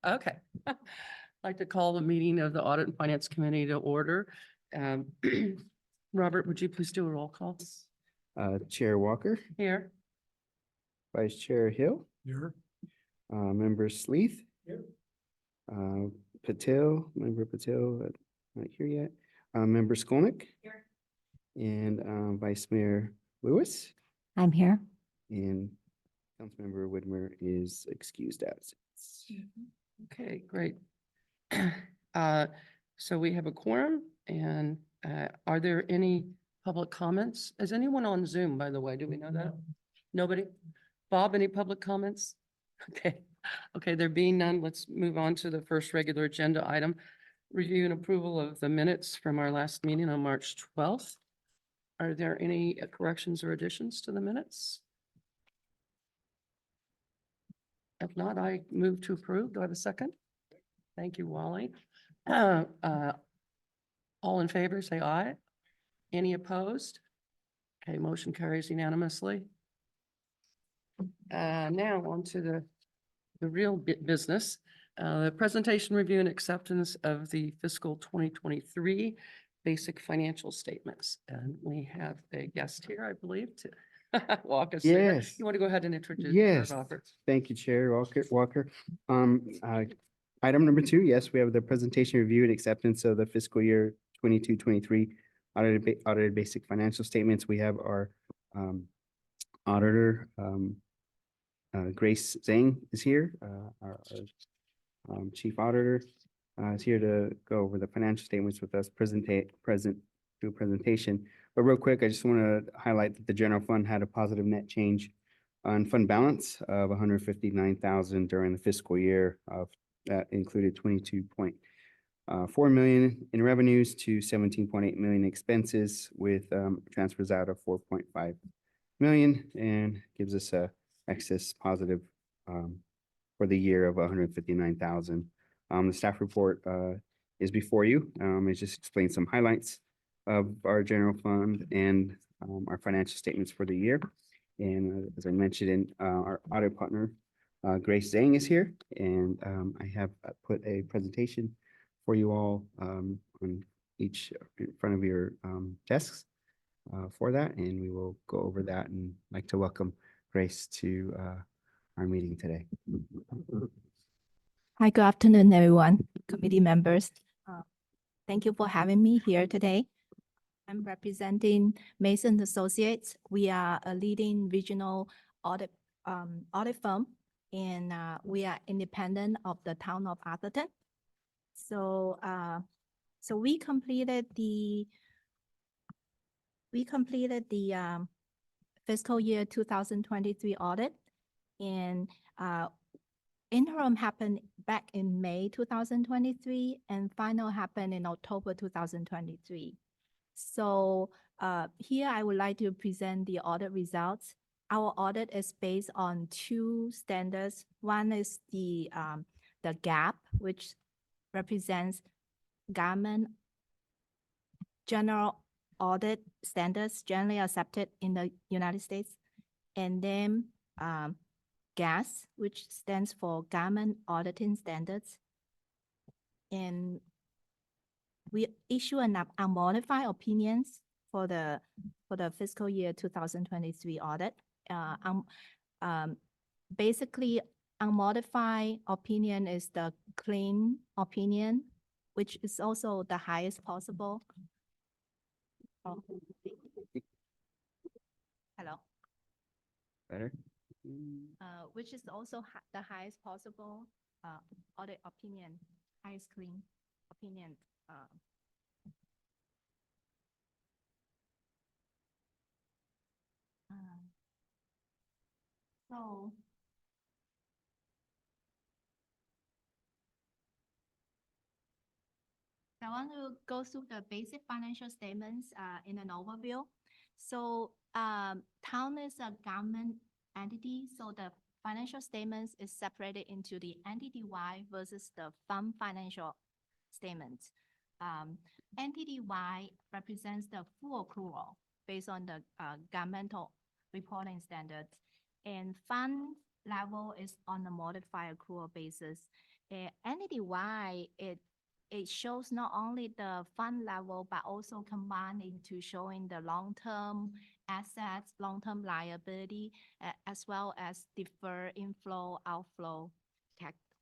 Okay. I'd like to call the meeting of the Audit and Finance Committee to order. Um, Robert, would you please do a roll call? Chair Walker, Here. Vice Chair Hill, Here. Member Sleeth. Here. Patel, Member Patel, not here yet. Member Skolnick. Here. And Vice Mayor Lewis. I'm here. And Councilmember Whitmer is excused absence. Okay, great. So we have a quorum and are there any public comments? Is anyone on Zoom, by the way? Do we know that? Nobody? Bob, any public comments? Okay. Okay, there being none, let's move on to the first regular agenda item. Review and approval of the minutes from our last meeting on March 12th. Are there any corrections or additions to the minutes? If not, I move to approve. Do I have a second? Thank you, Wally. All in favor, say aye. Any opposed? Okay, motion carries unanimously. Now on to the real business. The presentation, review, and acceptance of the fiscal 2023 basic financial statements. And we have a guest here, I believe, to walk us through it. Yes. You want to go ahead and introduce? Yes. Robert? Thank you, Chair Walker. Item number 2, yes, we have the presentation, review, and acceptance of the fiscal year 22-23 audited basic financial statements. We have our auditor, Grace Zhang is here, our chief auditor is here to go over the financial statements with us, do a presentation. But real quick, I just want to highlight that the general fund had a positive net change on fund balance of 159,000 during the fiscal year. That included 22.4 million in revenues to 17.8 million expenses, with transfers out of 4.5 million, and gives us a excess positive for the year of 159,000. The staff report is before you. It just explains some highlights of our general fund and our financial statements for the year. And as I mentioned, our audit partner, Grace Zhang, is here, and I have put a presentation for you all on each in front of your desks for that, and we will go over that, and I'd like to welcome Grace to our meeting today. Hi, good afternoon, everyone, committee members. Thank you for having me here today. I'm representing Mason Associates. We are a leading regional audit firm, and we are independent of the town of Atherton. So, we completed the fiscal year 2023 audit, and interim happened back in May 2023, and final happened in October 2023. So here I would like to present the audit results. Our audit is based on 2 standards. One is the GAAP, which represents government general audit standards generally accepted in the United States, and then GAS, which stands for Government Auditing Standards. And we issue an unmodified opinions for the fiscal year 2023 audit. Basically, unmodified opinion is the clean opinion, which is also the highest possible. Oh. Hello. Better? Which is also the highest possible audit opinion, highest clean opinion. So I want to go through the basic financial statements in an overview. So town is a government entity, so the financial statements is separated into the entity-wide versus the fund financial statements. Entity-wide represents the full accrual based on the governmental reporting standards, and fund level is on a modified accrual basis. entity-wide, it shows not only the fund level, but also combined into showing the long-term assets, long-term liability, as well as deferred inflow, outflow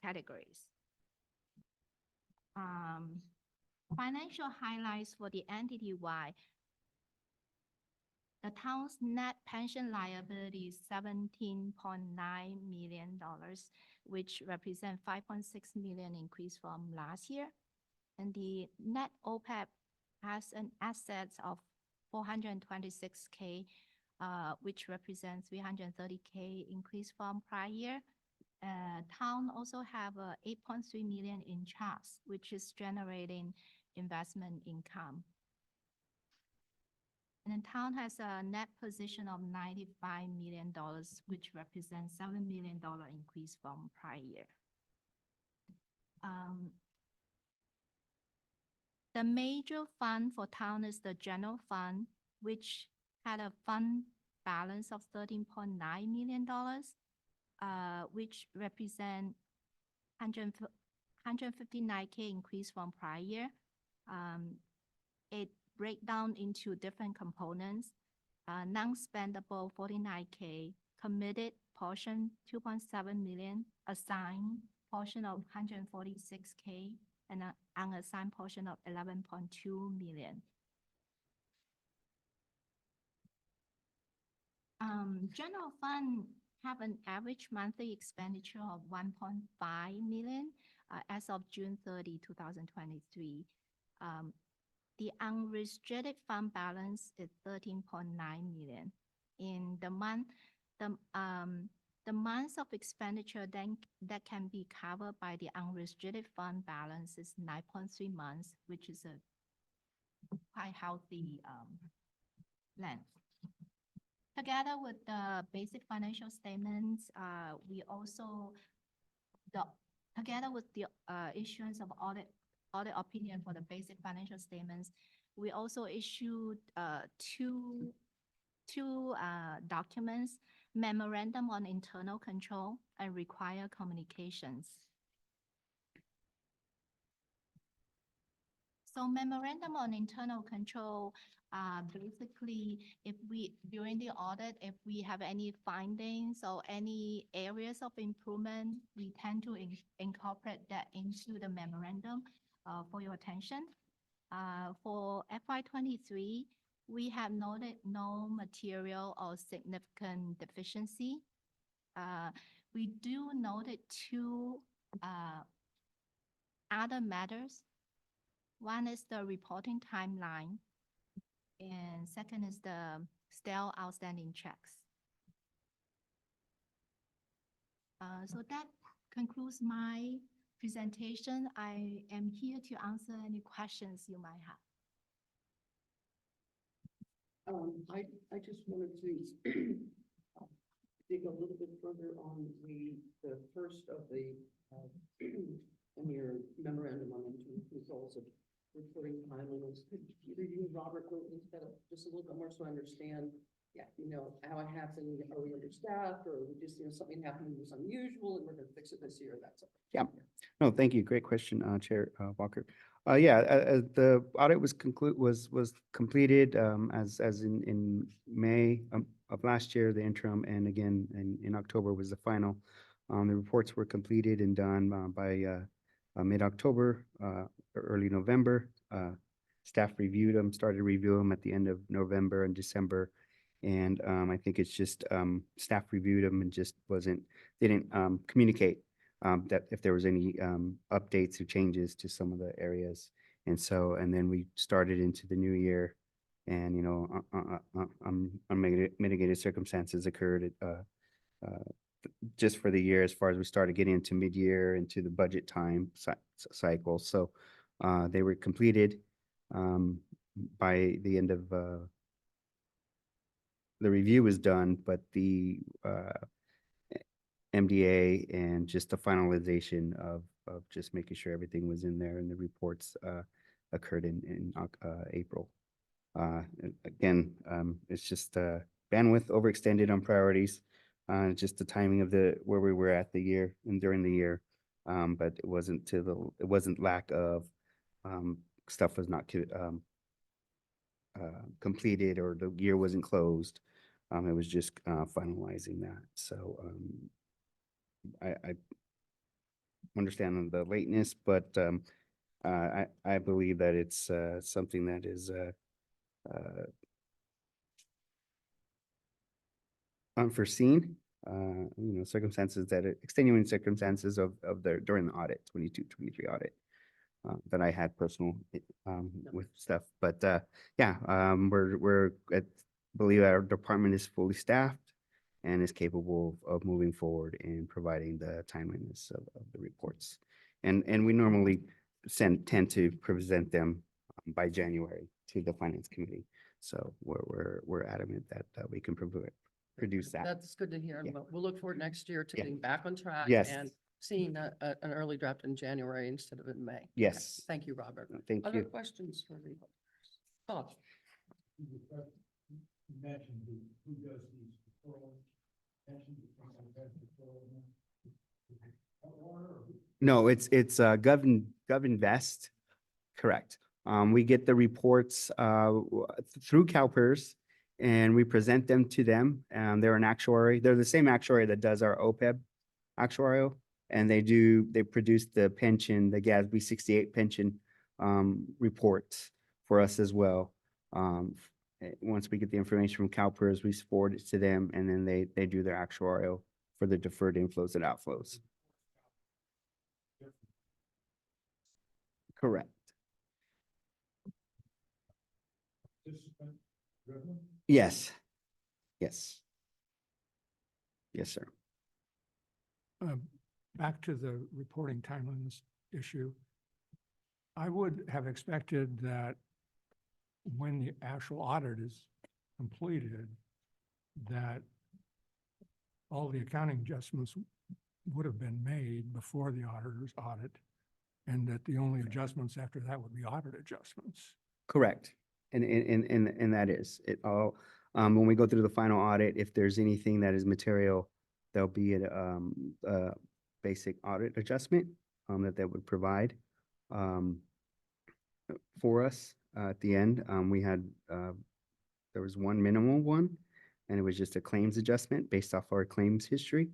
categories. Financial highlights for the entity-wide. The town's net pension liability is $17.9 million, which represent 5.6 million increase from last year. And the net OPEB has an assets of 426K, which represents 330K increase from prior year. Town also have 8.3 million in trust, which is generating investment income. And the town has a net position of $95 million, which represents $7 million increase from prior year. The major fund for town is the general fund, which had a fund balance of $13.9 million, which represent 159K increase from prior year. It break down into different components. Non-spendable 49K, committed portion 2.7 million, assigned portion of 146K, and an unassigned portion of 11.2 million. General fund have an average monthly expenditure of 1.5 million as of June 30, 2023. The unrestricted fund balance is 13.9 million. In the months of expenditure then that can be covered by the unrestricted fund balance is 9.3 months, which is a quite healthy length. Together with the basic financial statements, we also together with the issuance of audit opinion for the basic financial statements, we also issued two documents, memorandum on internal control and require communications. So memorandum on internal control, basically, if we, during the audit, if we have any findings or any areas of improvement, we tend to incorporate that into the memorandum for your attention. For FY23, we have noted no material or significant deficiency. We do noted two other matters. One is the reporting timeline, and second is the still outstanding checks. So that concludes my presentation. I am here to answer any questions you might have. I just wanted to dig a little bit further on the first of the in your memorandum on internal controls of reporting timeliness. Could either you, Robert, go into that just a little bit more so I understand, how it happened? Are we understaffed, or we just, something happened that was unusual and we're going to fix it this year? That's it. Yeah. No, thank you. Great question, Chair Walker. The audit was completed as in May of last year, the interim, and again in October was the final. The reports were completed and done by mid-October, early November. Staff reviewed them, started reviewing them at the end of November and December. And I think it's just staff reviewed them and just didn't communicate that if there was any updates or changes to some of the areas. And then we started into the new year, and unmitigated circumstances occurred just for the year, as far as we started getting into mid-year, into the budget time cycle. So they were completed by the end of the review was done, but the MDA and just the finalization of just making sure everything was in there, and the reports occurred in April. Again, it's just bandwidth overextended on priorities, just the timing of where we were at the year and during the year. But it wasn't lack of, stuff was not, completed or the year wasn't closed. It was just, finalizing that. So, I understand the lateness, but, I believe that it's, something that is, unforeseen, circumstances extenuating circumstances during the audit, 22-23 audit. That I had personal, with stuff, but, yeah, I believe our department is fully staffed and is capable of moving forward and providing the timeliness of the reports. And we normally tend to present them by January to the finance committee. So we're adamant that we can produce that. That's good to hear. Yeah. We'll look forward next year to Yeah. getting back on track. Yes. And seeing an early draft in January instead of in May. Okay. Yes. Thank you, Robert. Thank Other you. questions for the Bob? You mentioned who does these referrals, mentioned the company that does referrals. No, it's GovInvest, correct. We get the reports through CalPERS and we present them to them. And they're an actuary. They're the same actuary that does our OPEB actuarial. And they produce the pension, the GASB 68 pension reports for us as well. Once we get the information from CalPERS, we forward it to them and then they do their actuarial for the deferred inflows and outflows. Correct. Yes. Yes. Yes, sir. Back to the reporting timeliness issue. I would have expected that when the actual audit is completed, that all the accounting adjustments would have been made before the auditor's audit, and that the only adjustments after that would be audit adjustments. Correct. And that is it all. When we go through the final audit, if there's anything that is material, there'll be a basic audit adjustment that they would provide for us at the end. We had there was one minimal one, and it was just a claims adjustment based off our claims history.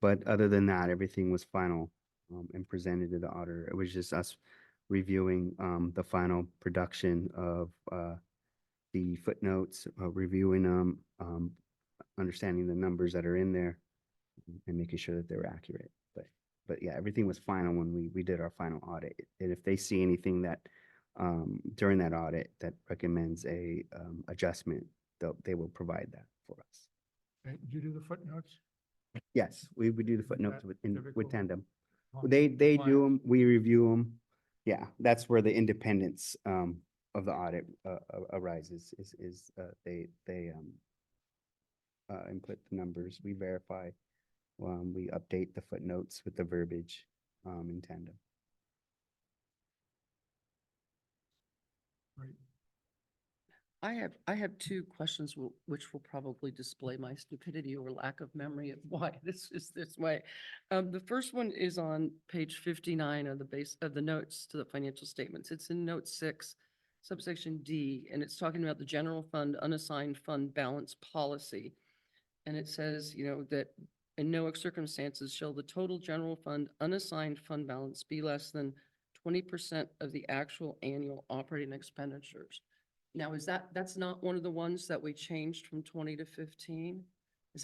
But other than that, everything was final and presented to the auditor. It was just us reviewing the final production of the footnotes, reviewing them, understanding the numbers that are in there, and making sure that they were accurate. But yeah, everything was final when we did our final audit. And if they see anything that during that audit that recommends a adjustment, they will provide that for us. Okay, did you do the footnotes? Yes, we would do the footnotes that with typical? tandem. They do them, we review them. Yeah, that's where the independence of the audit arises. Is they input the numbers, we verify, we update the footnotes with the verbiage in tandem. Right. I have two questions which will probably display my stupidity or lack of memory of why this is this way. The first one is on page 59 of the base of the notes to the financial statements. It's in note 6, subsection D, and it's talking about the general fund unassigned fund balance policy. And it says, that in no circumstances shall the total general fund unassigned fund balance be less than 20% of the actual annual operating expenditures. Now, that's not one of the ones that we changed from 20 to 15?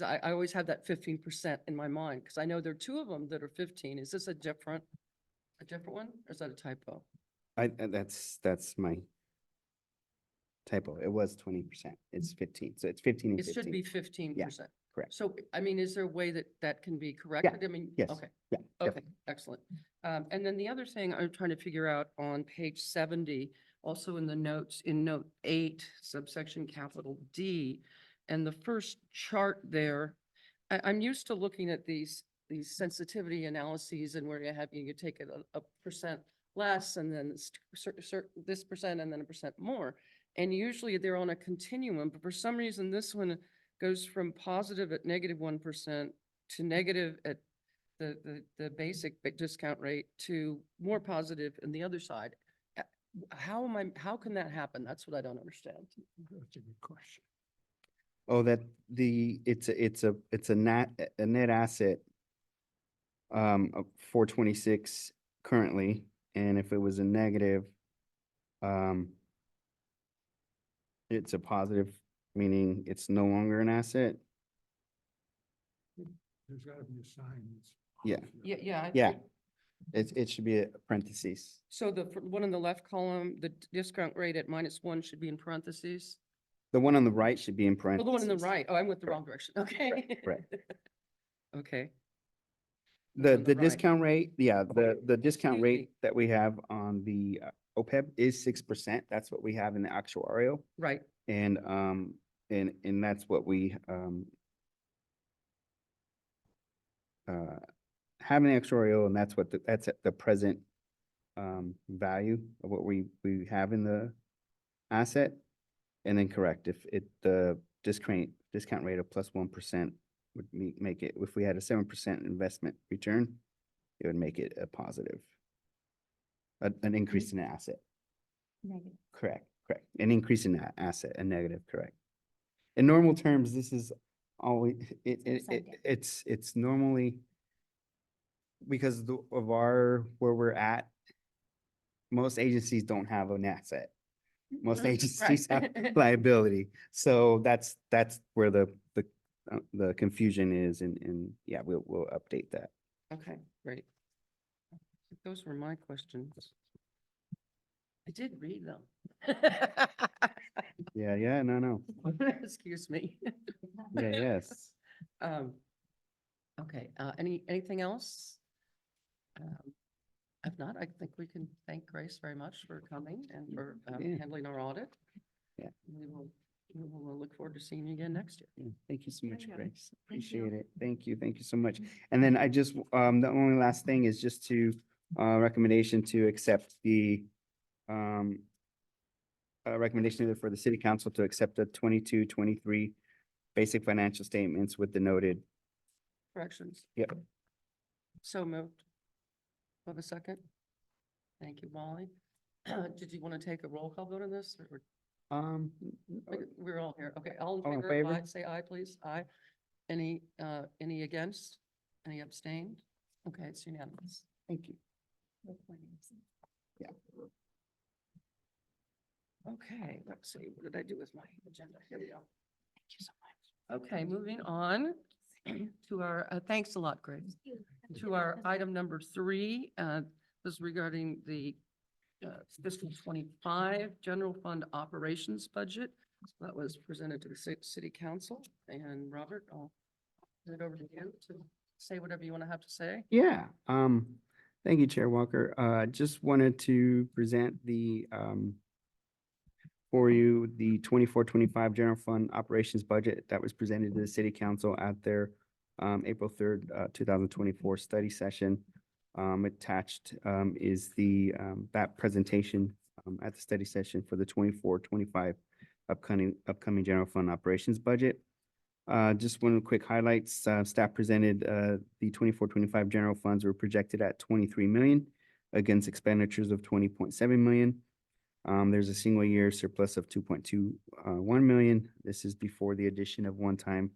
I always have that 15% in my mind, because I know there are two of them that are 15. Is this a different one, or is that a typo? That's my typo. It was 20%. It's 15. So it's 15 and It 15. should be 15%. Correct. So, is there a way that can be corrected? Yes. Okay. Yeah. Okay, definitely. excellent. And then the other thing I'm trying to figure out on page 70, also in the notes, in note 8, subsection capital D, and the first chart there, I'm used to looking at these sensitivity analyses and where you take it a percent less and then this percent and then a percent more. And usually they're on a continuum, but for some reason, this one goes from positive at -1% to negative at the basic discount rate to more positive in the other side. How can that happen? That's what I don't understand. That's a good question. Oh, that it's a net asset of 426 currently, and if it was a negative, um, it's a positive, meaning it's no longer an asset. There's gotta be a sign that's. Yeah. positive. Yeah. Yeah. It should be a parentheses. So the one in the left column, the discount rate at -1 should be in parentheses. The one on the right should be in Oh, parentheses. the one in the right. Oh, I went the wrong direction. Okay. Correct. Okay. The, on the the right. discount rate, yeah, the discount Excuse rate me. that we have on the OPEB is 6%. That's what we have in the actuarial. Right. And, and that's what we, have in the actuarial, and that's what, that's at the present, value of what we have in the asset. And then correct, if the discount rate of +1% would make it, if we had a 7% investment return, it would make it a positive. An increase in the asset. Negative. Correct. An increase in that asset, a negative, correct. In normal terms, this is always, it's normally because of where we're at, most agencies don't have an asset. Most agencies have Right. liability. So that's where the confusion is, and yeah, we'll update that. Okay, great. Those were my questions. I did read them. Yeah, no. Excuse me. Yeah, yes. Okay, anything else? If not, I think we can thank Grace very much for coming and for Yeah. handling our audit. Yeah. We will look forward to seeing you again next year. Yeah, thank you so much, you. Grace. Thank you. Appreciate it. Thank you so much. And then I just, the only last thing is just to, recommendation to accept the, recommendation for the city council to accept the 22-23 basic financial statements with the noted. Corrections. Yep. So moved. Have a second? Thank you, Molly. Did you want to take a roll call vote on this? Or we're all here. Okay, all All in in favor, favor? aye, say aye, please. Aye. Any against? Any abstained? Okay, it's unanimous. Thank you. Yeah. Okay, let's see, what did I do with my agenda? Here we go. Thank you so much. Okay, moving on to our, thanks a lot, Grace. To our item number 3, this is regarding the fiscal 25 general fund operations budget. That was presented to the city council, and Robert, I'll turn it over to you to say whatever you want to have to say. Yeah, thank you, Chair Walker. Just wanted to present the, for you, the 24-25 general fund operations budget that was presented to the city council at their, April 3rd, 2024 study session. Attached, is the, that presentation, at the study session for the 24-25 upcoming general fund operations budget. Just one quick highlights, staff presented, the 24-25 general funds were projected at 23 million against expenditures of 20.7 million. There's a single year surplus of 2.21 million. This is before the addition of one-time,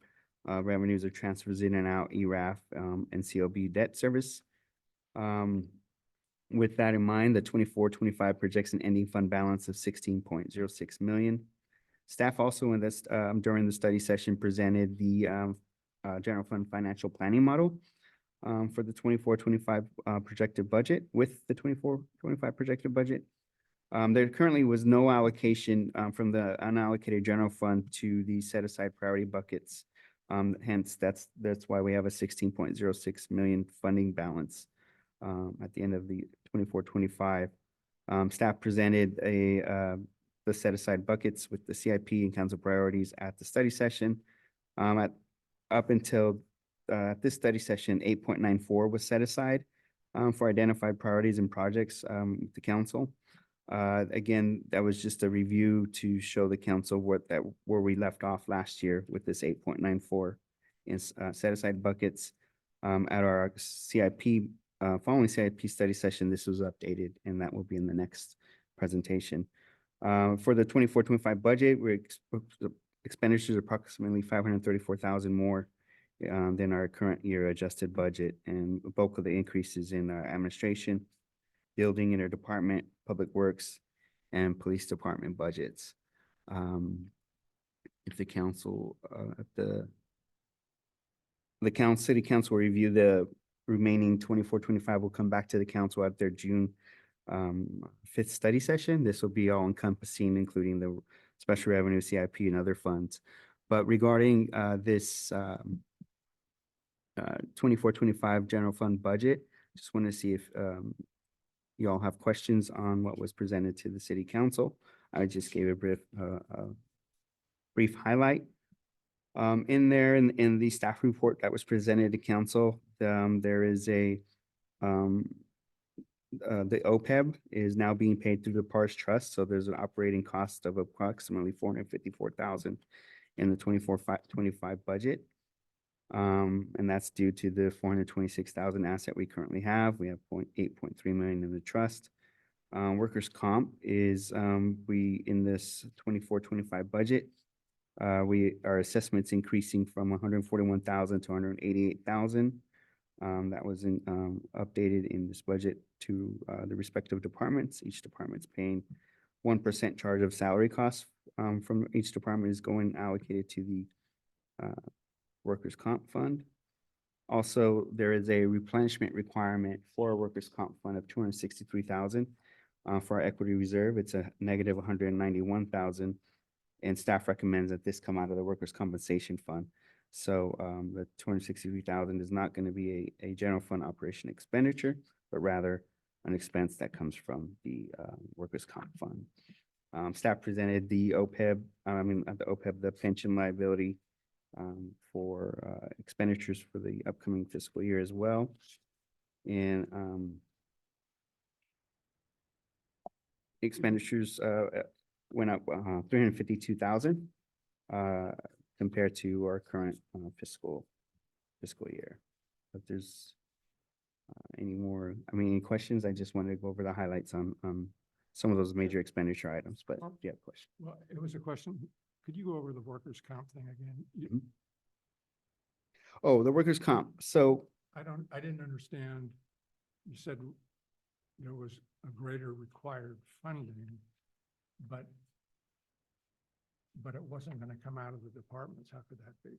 revenues or transfers in and out, ERAF, and CLB debt service. With that in mind, the 24-25 projects an ending fund balance of 16.06 million. Staff also in this, during the study session presented the general fund financial planning model for the 24-25 projected budget. With the 24-25 projected budget, there currently was no allocation from the unallocated general fund to the set aside priority buckets. Hence, that's why we have a 16.06 million funding balance at the end of the 24-25. Staff presented the set aside buckets with the CIP and council priorities at the study session. Up until this study session, 8.94 was set aside for identified priorities and projects with the council. Again, that was just a review to show the council where we left off last year with this 8.94 in set aside buckets. At our CIP, following CIP study session, this was updated and that will be in the next presentation. For the 24-25 budget, expenditures are approximately 534,000 more than our current year adjusted budget, and the bulk of the increases in our administration, building, interdepartment, public works, and police department budgets. If the council, city council will review the remaining 24-25, will come back to the council at their June 5th study session. This will be all encompassing, including the special revenue, CIP, and other funds. But regarding this 24-25 general fund budget, just want to see if you all have questions on what was presented to the city council. I just gave a brief highlight. In there, in the staff report that was presented to council, there is the OPEB is now being paid through the PARS Trust, so there's an operating cost of approximately 454,000 in the 24-25 budget. And that's due to the 426,000 asset we currently have. We have 8.3 million in the trust. Workers' comp is, in this 24-25 budget, our assessments increasing from 141,000 to 188,000. That was updated in this budget to the respective departments. Each department's paying 1% charge of salary costs from each department is going allocated to the workers' comp fund. Also, there is a replenishment requirement for a workers' comp fund of 263,000 for our equity reserve. It's a negative 191,000, and staff recommends that this come out of the workers' compensation fund. So the 263,000 is not going to be a general fund operation expenditure, but rather an expense that comes from the workers' comp fund. Staff presented the OPEB, the pension liability for expenditures for the upcoming fiscal year as well. And expenditures went up 352,000 compared to our current fiscal year. If there's any questions, I just wanted to go over the highlights on some of those major expenditure items, but yeah, question. Well, it was a question. Could you go over the workers' comp thing again? Oh, the workers' comp. So I didn't understand. You said there was a greater required funding, but it wasn't going to come out of the departments. How could that be?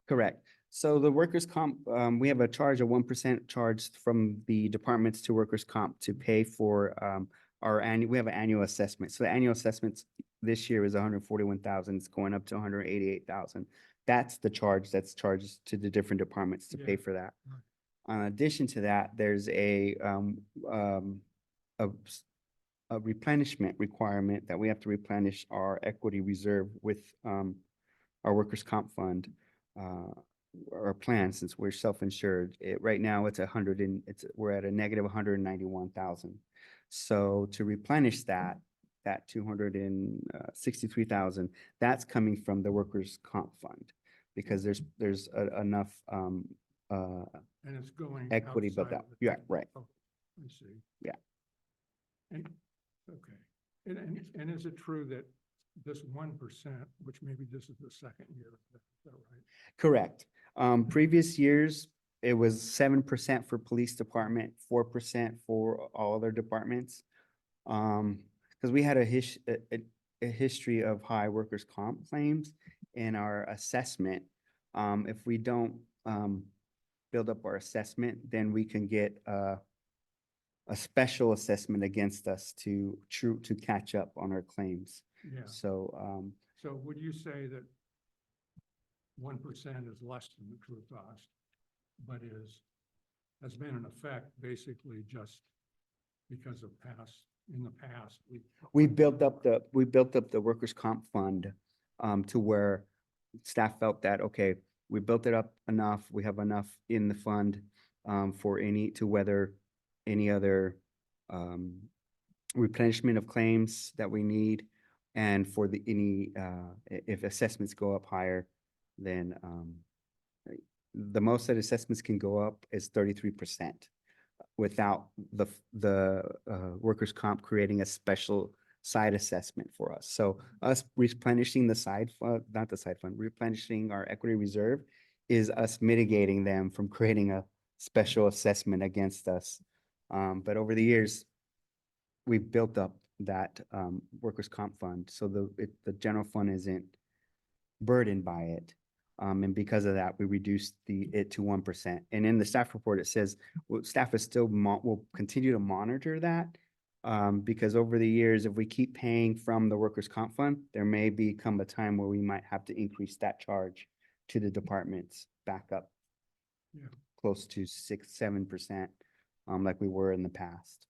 correct. So the workers' comp, we have a charge of 1% charge from the departments to workers' comp to pay for we have an annual assessment. So the annual assessments this year is 141,000. It's going up to 188,000. That's the charge that's charged to the different departments to pay for that. Right. In addition to that, there's a replenishment requirement that we have to replenish our equity reserve with our workers' comp fund, our plan, since we're self-insured. Right now we're at a negative 191,000. So to replenish that 263,000, that's coming from the workers' comp fund, because there's enough And it's going equity built outside out. of the- Yeah, right. Oh, I see. Yeah. And, okay. And is it true that this 1%, which maybe this is the second year, is that right? Correct. Previous years, it was 7% for police department, 4% for all other departments. Because we had a history of high workers' comp claims in our assessment. If we don't build up our assessment, then we can get a special assessment against us to catch up on our claims. Yeah. So So would you say that 1% is less than the true cost, but has been in effect basically just because of in the past? we built up the workers' comp fund to where staff felt that, okay, we built it up enough, we have enough in the fund to weather any other replenishment of claims that we need, and for if assessments go up higher, then the most that assessments can go up is 33% without the workers' comp creating a special side assessment for us. So us replenishing the side fund, not the side fund, replenishing our equity reserve is us mitigating them from creating a special assessment against us. But over the years, we've built up that workers' comp fund, so the general fund isn't burdened by it. And because of that, we reduced it to 1%. And in the staff report, it says, well, staff is still will continue to monitor that. Because over the years, if we keep paying from the workers' comp fund, there may become a time where we might have to increase that charge to the departments back up. Yeah. Close to 6-7%, like we were in the past.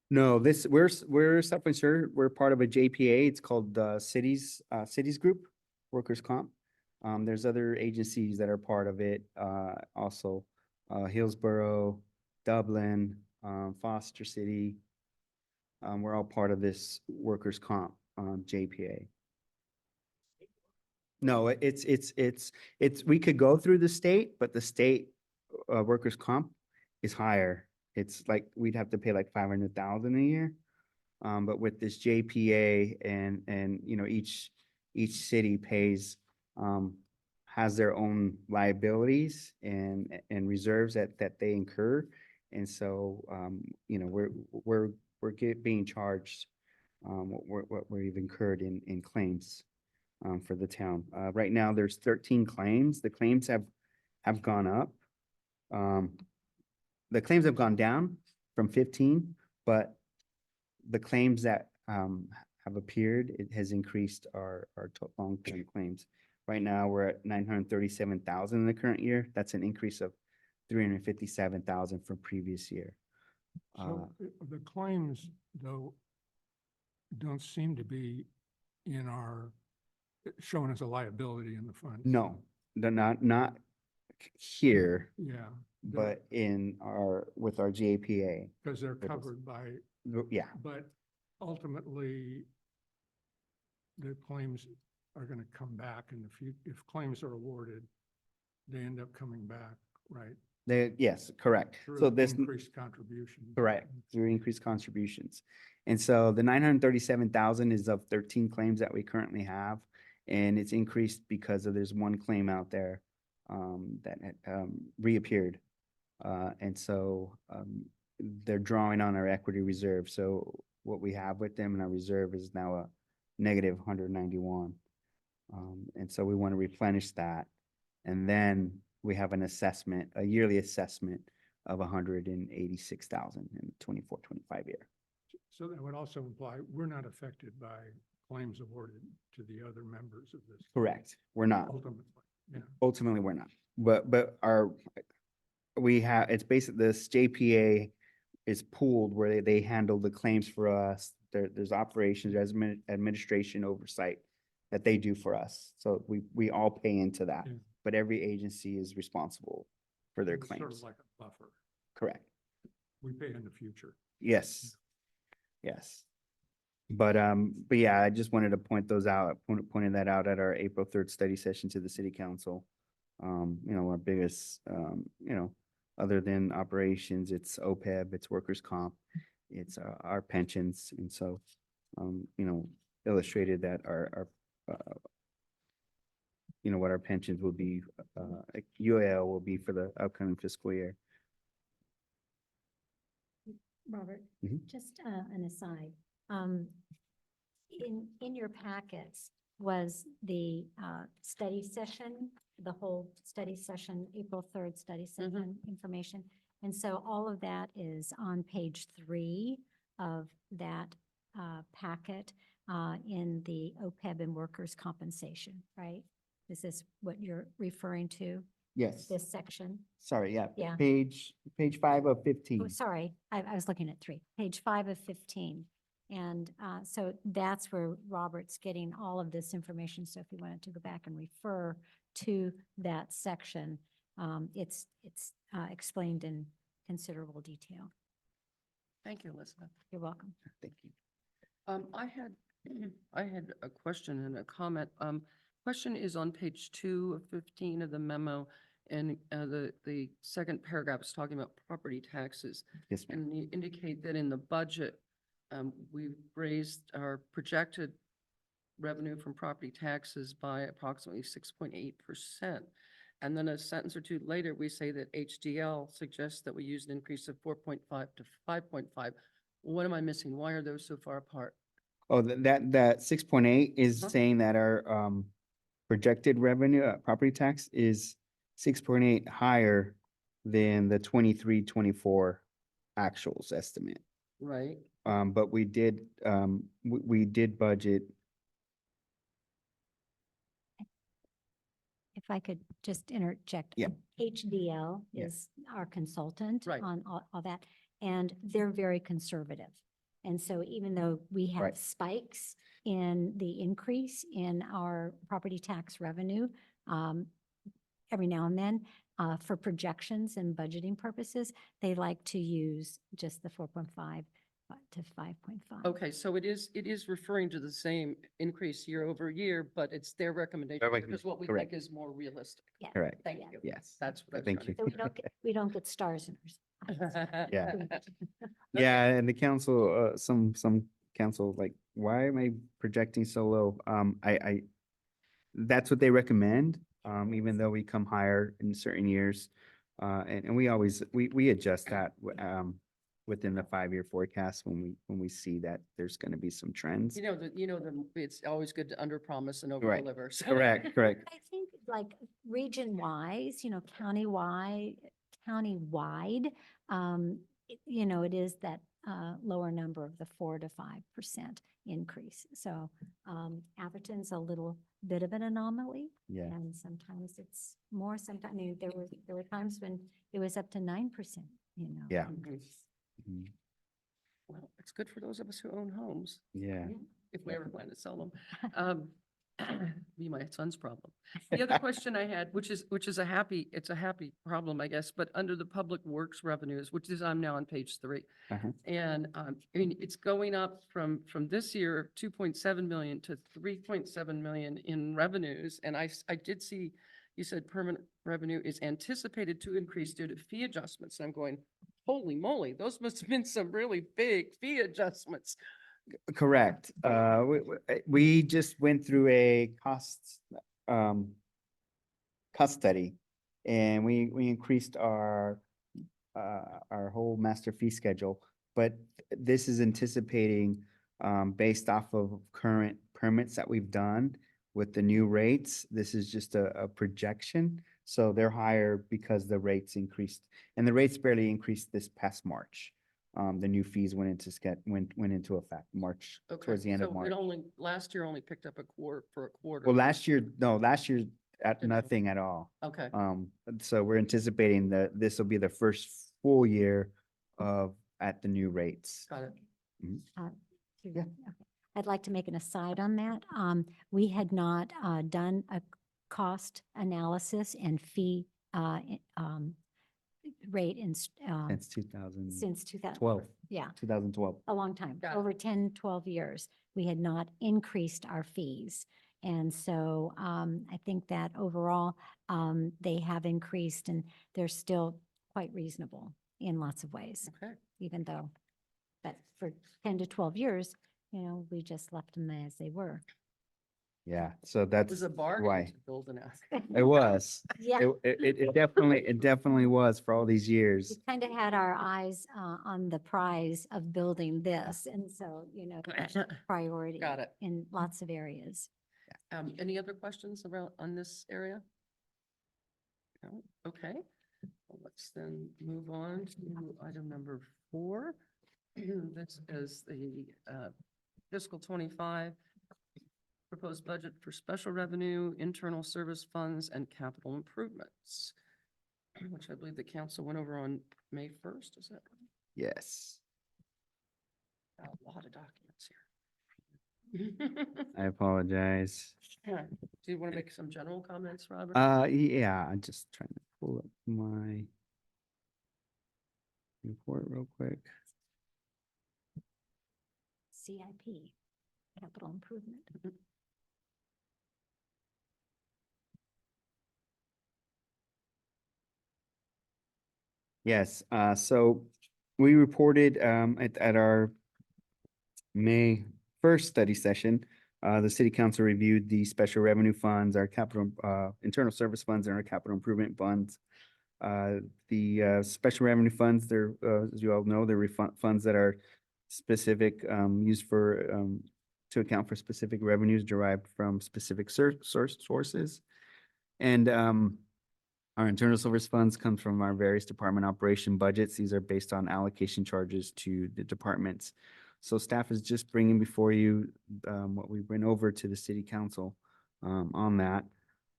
No, we're self-insured. We're part of a JPA. It's called the Cities Group, Workers' Comp. There's other agencies that are part of it, also, Hillsborough, Dublin, Foster City. We're all part of this Workers' Comp, JPA. No, we could go through the state, but the state, Workers' Comp is higher. It's like, we'd have to pay like 500,000 a year. But with this JPA and, you know, each city pays, has their own liabilities and reserves that they incur. And so, you know, we're being charged, what we've incurred in claims, for the town. Right now, there's 13 claims. The claims have gone up. The claims have gone down from 15, but the claims that have appeared, it has increased our long-term claims. Right now, we're at 937,000 in the current year. That's an increase of 357,000 from previous year. So the claims, though, don't seem to be in our, shown as a liability in the fund. No, they're not here, Yeah. but with our JPA. Because they're It is. covered by, Yeah, but ultimately, the claims are gonna come back in the future. If claims are awarded, they end up coming back, right? yes, correct. So Through this, increased contribution. correct, through increased contributions. And so the 937,000 is of 13 claims that we currently have. And it's increased because there's one claim out there that reappeared. And so they're drawing on our equity reserve. So what we have with them in our reserve is now a negative 191. And so we want to replenish that. And then we have an assessment, a yearly assessment of 186,000 in the 24-25 year. So that would also imply we're not affected by claims awarded to the other members of this. Correct. We're not. Ultimately, yeah. Ultimately, we're not. But it's basically this JPA is pooled where they handle the claims for us. There's operations, there's administration oversight that they do for us. So we all pay into that, Yeah. but every agency is responsible for their It's Sort claims. of like a buffer. Correct. We pay in the future. Yes. Yes. But yeah, I just wanted to point pointed that out at our April 3rd study session to the city council. You know, our biggest, you know, other than operations, it's OPEB, it's workers' comp, it's our pensions. And so, you know, illustrated that our you know, what our pensions will be, UAL will be for the upcoming fiscal year. Robert, Mhm. just an aside. In your packets was the study session, the whole study session, April 3rd study session information. And so all of that is on page 3 of that packet in the OPEB and workers' compensation, right? Is this what you're referring to, Yes. this section? Sorry, yeah. Yeah. Page 5 of Oh, 15. sorry, I was looking at 3, page 5 of 15. And so that's where Robert's getting all of this information. So if you wanted to go back and refer to that section, it's explained in considerable detail. Thank you, Elizabeth. You're welcome. Thank you. I had I had a question and a comment. Question is on page 2 of 15 of the memo, and the second paragraph is talking about property taxes. Yes, ma'am. And you indicate that in the budget, we've raised our projected revenue from property taxes by approximately 6.8%. And then a sentence or two later, we say that HDL suggests that we use an increase of 4.5 to 5.5. What am I missing? Why are those so far apart? Oh, that 6.8 is Uh-huh. saying that our projected revenue, property tax is 6.8 higher than the 23-24 actuals estimate. Right? But we did budget. If I could just interject. Yeah. HDL Yeah. is our consultant Right. on all that, and they're very conservative. And so even though we Right. have spikes in the increase in our property tax revenue, every now and then, for projections and budgeting purposes, they like to use just the 4.5 to 5.5. Okay, so it is referring to the same increase year over year, but it's their recommendation Their because what we recommendation, think is more realistic. Yeah. Correct. Thank Yeah. you. Yes. That's what I was Thank trying you. So we don't get stars in ours. to. Yeah. Yeah, and the council, some council like, why am I projecting so low? That's what they recommend, even though we come higher in certain years. And we always, we adjust that, within the 5-year forecast when we see that there's gonna be some trends. It's always good to underpromise and Right. overdeliver. so- Correct, correct. I think like region wise, countywide, it is that lower number of the 4 to 5% increase. So Atherton's a little bit of an anomaly. Yeah. And sometimes it's more, sometimes, there were times when it was up to 9%. Yeah. increase. Mhm. Well, it's good for those of us who own homes, Yeah. if we ever plan to sell them. Be my son's problem. The other question I had, which is it's a happy problem, I guess, but under the public works revenues, which is, I'm now on page 3. Uh-huh. And I mean, it's going up from this year, 2.7 million to 3.7 million in revenues. And I did see, you said permanent revenue is anticipated to increase due to fee adjustments. And I'm going, holy moly, those must have been some really big fee adjustments. Correct. We just went through a cost study, and we increased our whole master fee schedule. But this is anticipating, based off of current permits that we've done with the new rates. This is just a projection. So they're higher because the rates increased, and the rates barely increased this past March. The new fees went into effect March, Okay, towards the end of so March. last year only picked up a quarter. Well, last year at Didn't. nothing at all. Okay, So we're anticipating that this will be the first full year at the new rates. got it. Yeah. Okay. I'd like to make an aside on that. We had not done a cost analysis and fee rate Since 2012. since 2000. Yeah, 2012. a long time, Got it. over 10, 12 years. We had not increased our fees. And so I think that overall, they have increased and they're still quite reasonable in lots of ways, Okay, even though, but for 10 to 12 years, we just left them as they were. Yeah, so it that's was a bargain why. to build an house. It was. Yeah. It definitely was for all these We years. kind of had our eyes on the prize of building this. And so, priority Got it. in lots of areas. Any other questions on this area? No? Okay, well, let's then move on to item number 4. This is the fiscal 25 proposed budget for special revenue, internal service funds, and capital improvements, which I believe the council went over on May 1st, is that right? Yes. A lot of documents here. I apologize. Do you want to make some general comments, Robert? Yeah, I'm just trying to pull up my report real quick. CIP. capital improvement. Yes, so we reported at our May 1st study session, the city council reviewed the special revenue funds, our capital, internal service funds and our capital improvement funds. The special revenue funds, they're, as you all know, they're funds that are specific, used for, to account for specific revenues derived from specific sources. And our internal service funds come from our various department operation budgets. These are based on allocation charges to the departments. So staff is just bringing before you what we went over to the city council on that.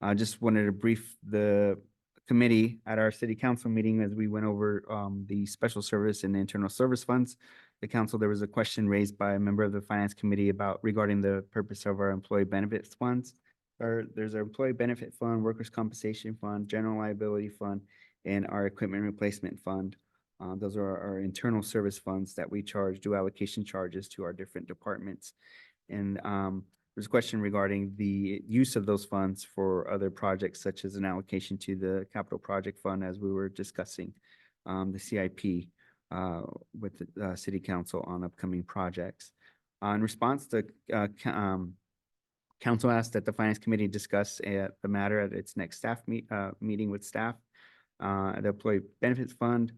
I just wanted to brief the committee at our city council meeting as we went over the special service and the internal service funds. The council, there was a question raised by a member of the finance committee about regarding the purpose of our employee benefits funds. There's our employee benefit fund, workers' compensation fund, general liability fund, and our equipment replacement fund. Those are our internal service funds that we charge, do allocation charges to our different departments. And there's a question regarding the use of those funds for other projects, such as an allocation to the capital project fund, as we were discussing the CIP with the city council on upcoming projects. In response, the council asked that the finance committee discuss the matter at its next staff meeting with staff. The employee benefits fund,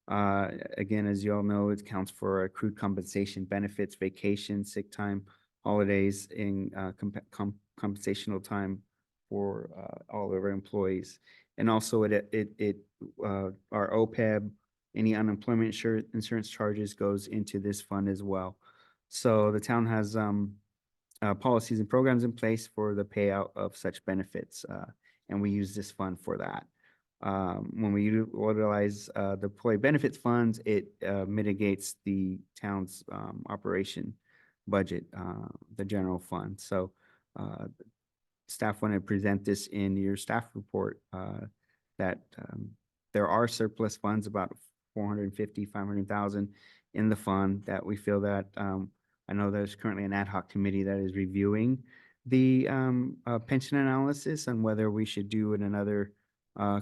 again, as you all know, it counts for accrued compensation, benefits, vacation, sick time, holidays, and compensational time for all of our employees. And also our OPEB, any unemployment insurance charges goes into this fund as well. So the town has policies and programs in place for the payout of such benefits, and we use this fund for that. When we utilize the employee benefits funds, it mitigates the town's operation budget, the general fund. So staff want to present this in your staff report that there are surplus funds, about 450, 500,000 in the fund that we feel that I know there's currently an ad hoc committee that is reviewing the pension analysis on whether we should do another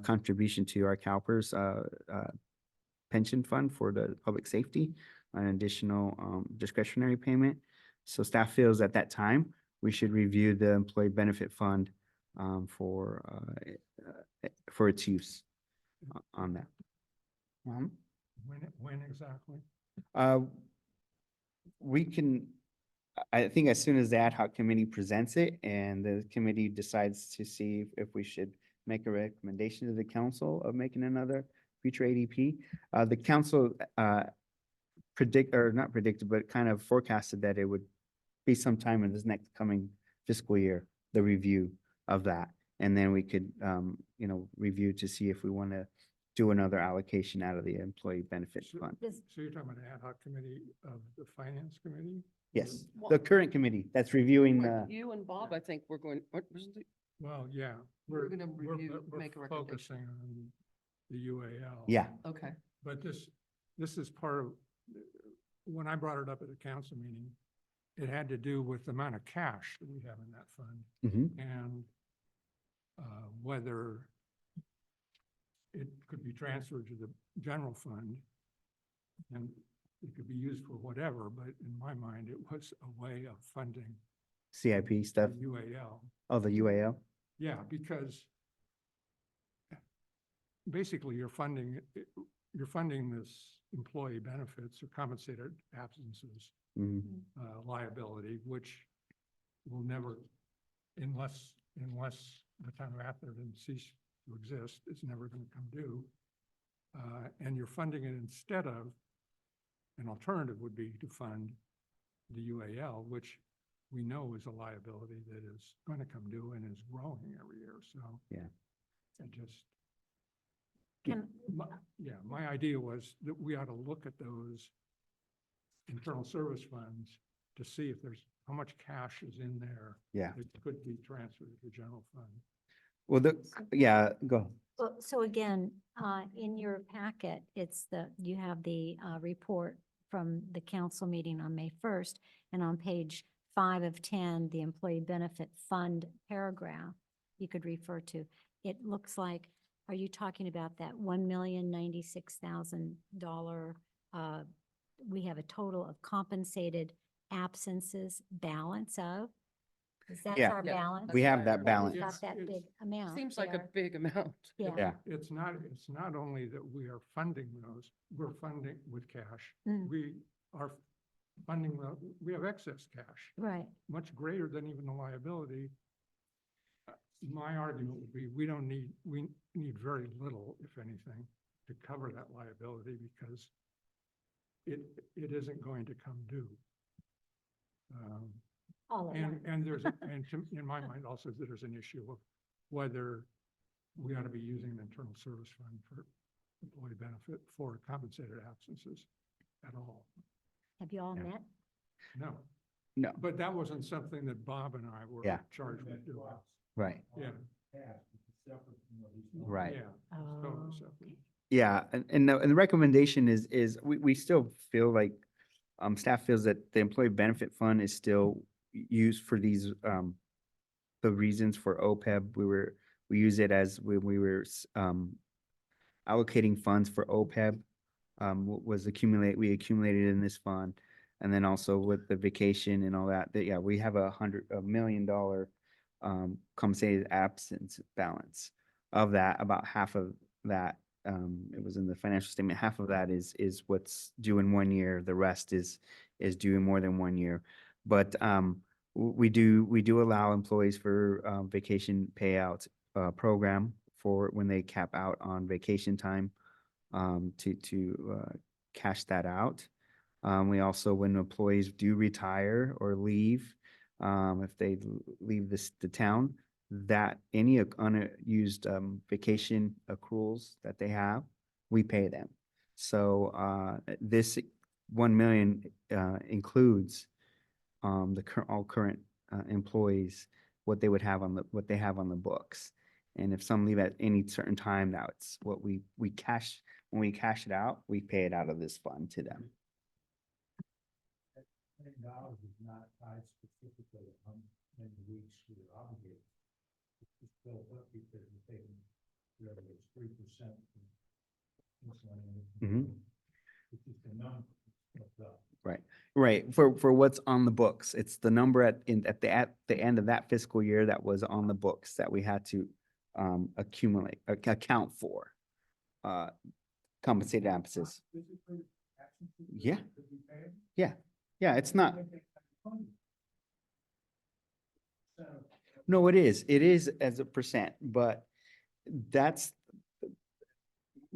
contribution to our CalPERS pension fund for the public safety, an additional discretionary payment. So staff feels at that time, we should review the employee benefit fund for its use on that. When exactly? We can, I think as soon as the ad hoc committee presents it and the committee decides to see if we should make a recommendation to the council of making another future ADP, the council not predicted, but kind of forecasted that it would be sometime in this next coming fiscal year, the review of that. And then we could, review to see if we want to do another allocation out of the employee benefit fund. Does- So you're talking about an ad hoc committee of the finance committee? Yes, the current committee that's reviewing You and Bob, I think we're going, what was the? Well, yeah. We're gonna review, we're make a recommendation. focusing on the UAL. yeah, Okay, But this is part of, when I brought it up at a council meeting, it had to do with the amount of cash that we have in that fund mhm, and whether it could be transferred to the general fund and it could be used for whatever, but in my mind, it was a way of funding CIP the stuff. UAL. Oh, the UAL. Yeah, because basically you're funding this employee benefits or compensated absences Mhm. liability, which will never, unless the town of Atherton cease to exist, it's never going to come due. And you're funding it instead of, an alternative would be to fund the UAL, which we know is a liability that is going to come due and is growing every year. So Yeah. I just, Can, my idea was that we ought to look at those internal service funds to see if there's, how much cash is in there Yeah. that could be transferred to the general fund. Well, go. well, so again, in your packet, you have the report from the council meeting on May 1st, and on page 5 of 10, the employee benefit fund paragraph, you could refer to. It looks like, are you talking about that $1,096,000? We have a total of compensated absences balance of? That's Yeah. our Yeah. balance? We have that We've balance. got that It's- big amount Seems like a there. big amount. Yeah. Yeah. It's not only that we are funding those, we're funding with cash. Mm. We are funding, we have excess cash, Right. much greater than even the liability. My argument would be, we need very little, if anything, to cover that liability because it isn't going to come due. All at once. And in my mind also, there's an issue of whether we ought to be using an internal service fund for employee benefit for compensated absences at all. Have you all Yeah. met? No, No, but that wasn't something that Bob and I were Yeah. charged with doing. right, Yeah, right. yeah. it's totally Oh, separate. Yeah, and the recommendation is we still feel like, staff feels that the employee benefit fund is still used for these, the reasons for OPEB. We use it as when we were, allocating funds for OPEB, we accumulated in this fund. And then also with the vacation and all that, yeah, we have $1 million, compensated absence balance. Of that, about half of that, it was in the financial statement, half of that is what's due in 1 year. The rest is due in more than 1 year. But, we do allow employees for, vacation payouts, program for when they cap out on vacation time, to cash that out. We also, when employees do retire or leave, if they leave the town, that any unused vacation accruals that they have, we pay them. So this 1 million includes all current employees, what they have on the books. And if some leave at any certain time, that's what we cash, when we cash it out, we pay it out of this fund to them. $10 is not tied specifically to how many weeks we're obligated. It's built up because we're taking, whatever it's 3%. Mhm. It's just a number. It's built up. Right, for what's on the books. It's the number at the end of that fiscal year that was on the books that we had to account for. Compensated absences. Physically, absences Yeah. could be paid. Yeah, it's not, no, it is as a percent, but that's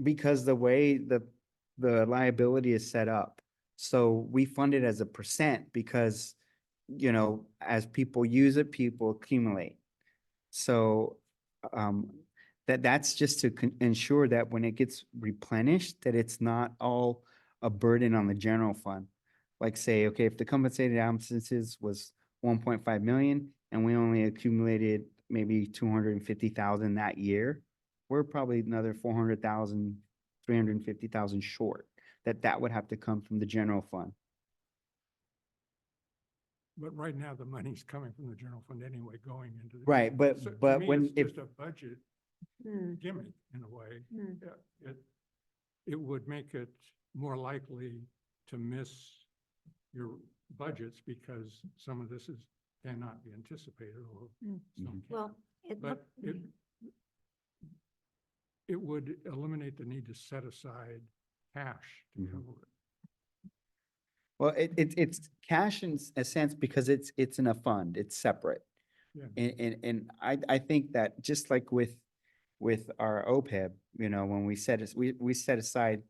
because the way the liability is set up. So we fund it as a percent because, as people use it, people accumulate. So, that's just to ensure that when it gets replenished, that it's not all a burden on the general fund. Like say, okay, if the compensated absences was 1.5 million and we only accumulated maybe 250,000 that year, we're probably another 400,000, 350,000 short. That would have to come from the general fund. But right now, the money's coming from the general fund anyway, going into. Right, but- So to but me, when it's if- just a budget Hmm, gimmick in a way. hmm. Yeah, it would make it more likely to miss your budgets because some of this cannot be anticipated or Mm. some can. Well, it But look- it would eliminate the need to set aside cash to Mhm. cover it. Well, it's cash in a sense because it's in a fund, it's separate. Yeah. And I think that just like with our OPEB, when we set aside,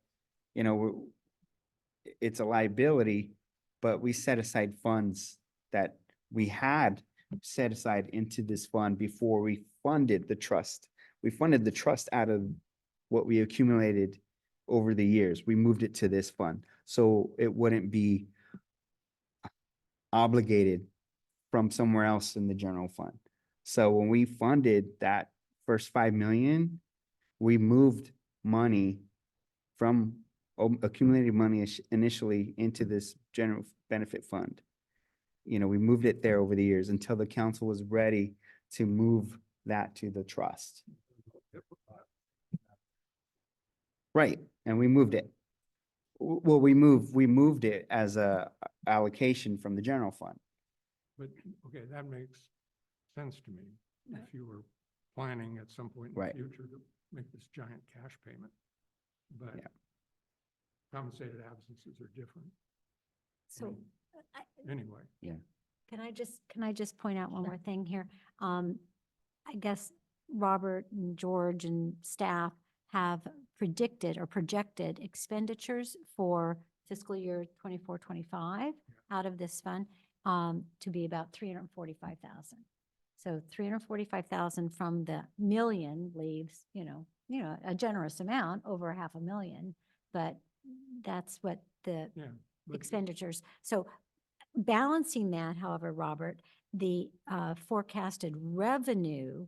it's a liability, but we set aside funds that we had set aside into this fund before we funded the trust. We funded the trust out of what we accumulated over the years. We moved it to this fund, so it wouldn't be obligated from somewhere else in the general fund. So when we funded that first 5 million, we moved money from accumulated money initially into this general benefit fund. we moved it there over the years until the council was ready to move that to the trust. Right, and we moved it. Well, we moved it as a allocation from the general fund. But, okay, that makes sense to me. If you were planning at some point in the Right. future to make this giant cash payment. But Yeah. compensated absences are different. So Anyway, can I just point out one more thing here? I guess Robert and George and staff have predicted or projected expenditures for fiscal year 24-25 out of this fund, to be about 345,000. So 345,000 from the million leaves, a generous amount, over 500,000, but that's what the yeah. but- expenditures. So balancing that, however, Robert, the forecasted revenue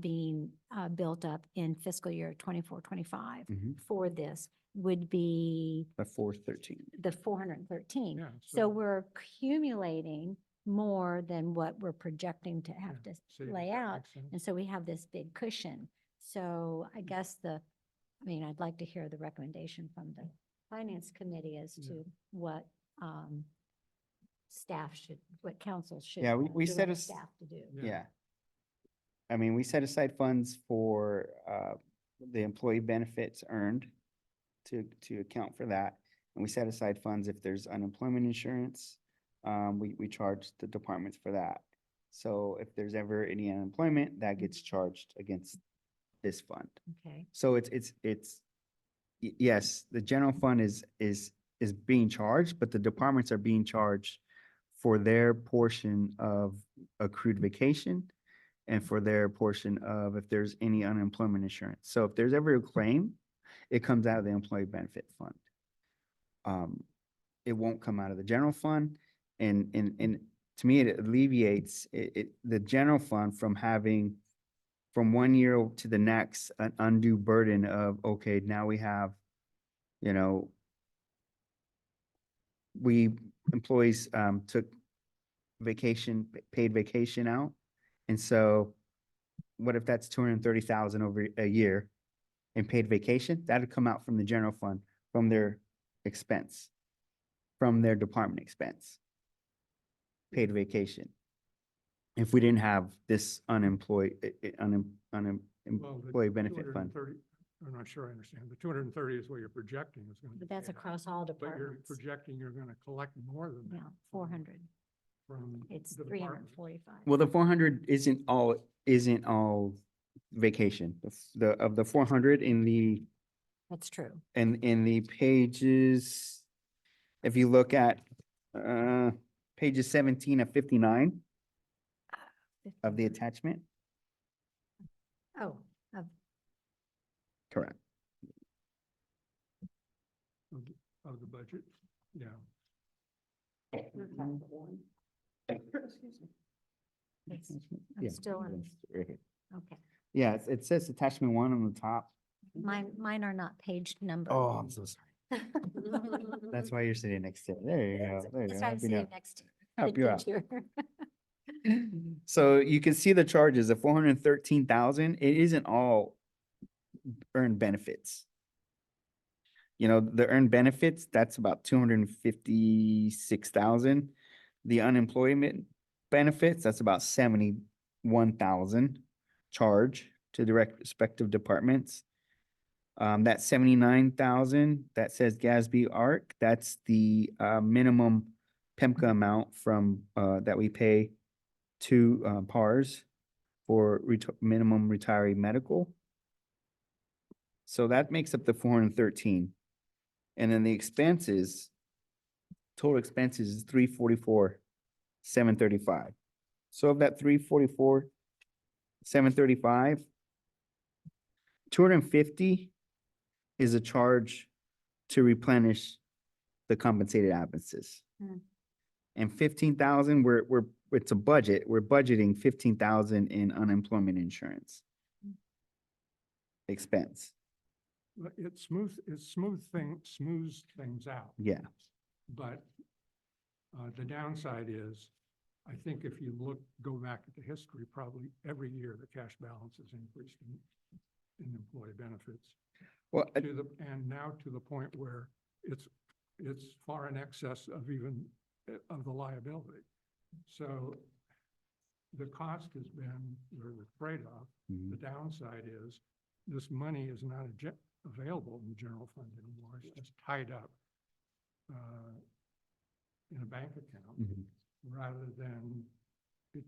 being built up in fiscal year 24-25 Mhm. for this would be The 413. the 413. Yeah, So we're accumulating more than what we're projecting to have Yeah, to see, if lay that out. makes sense. And so we have this big cushion. So I guess I'd like to hear the recommendation from the finance committee as Yeah. to what staff should, what council should. Yeah, we set direct a staff to do. Yeah. I mean, we set aside funds for the employee benefits earned to account for that. And we set aside funds if there's unemployment insurance. We charge the departments for that. So if there's ever any unemployment, that gets charged against this fund. Okay, So yes, the general fund is being charged, but the departments are being charged for their portion of accrued vacation and for their portion of if there's any unemployment insurance. So if there's ever a claim, it comes out of the employee benefit fund. It won't come out of the general fund. And to me, it alleviates the general fund from having from one year to the next, an undue burden of, okay, now we have, employees took vacation, paid vacation out. And so what if that's 230,000 over a year in paid vacation? That'd come out from the general fund, from their expense, from their department expense, paid vacation. If we didn't have this Well, the employee benefit fund. 230 I'm not sure I understand. The 230 is what you're projecting is going to. but that's across all But you're departments. projecting you're going to collect more than Yeah, that. 400. From It's the departments. 345. Well, the 400 isn't all vacation. Of the 400 That's true. in the pages, if you look at pages 17 of 59 of the attachment, Oh, correct. Of the budget, yeah. it's- Yeah, I'm still in, right here. okay. Yeah, it says attachment 1 on the top. Mine are not paged numbered. Oh, I'm so sorry. That's why you're sitting next to it. There you go. There you That's go. why I'm Help you sitting out. next to Help the you out. teacher. So you can see the charges of 413,000. It isn't all earned benefits. The earned benefits, that's about 256,000. The unemployment benefits, that's about 71,000 charge to the respective departments. That 79,000 that says GASB ARC, that's the minimum PEMCA amount from that we pay to PARS for minimum retiree medical. So that makes up the 413. And then the expenses, total expenses is 344,735. So of that 344,735, 250 is a charge to replenish the compensated absences. Hmm. And 15,000, it's a budget. We're budgeting 15,000 in unemployment insurance expense. But it smooths things out. Yeah. But The downside is, I think if you go back at the history, probably every year the cash balance has increased in employee benefits. Well, And now to the point where it's far in excess of even of the liability. So the cost has been the trade-off. The downside is this money is not available in the general fund anymore. It's just tied up in a bank account rather than,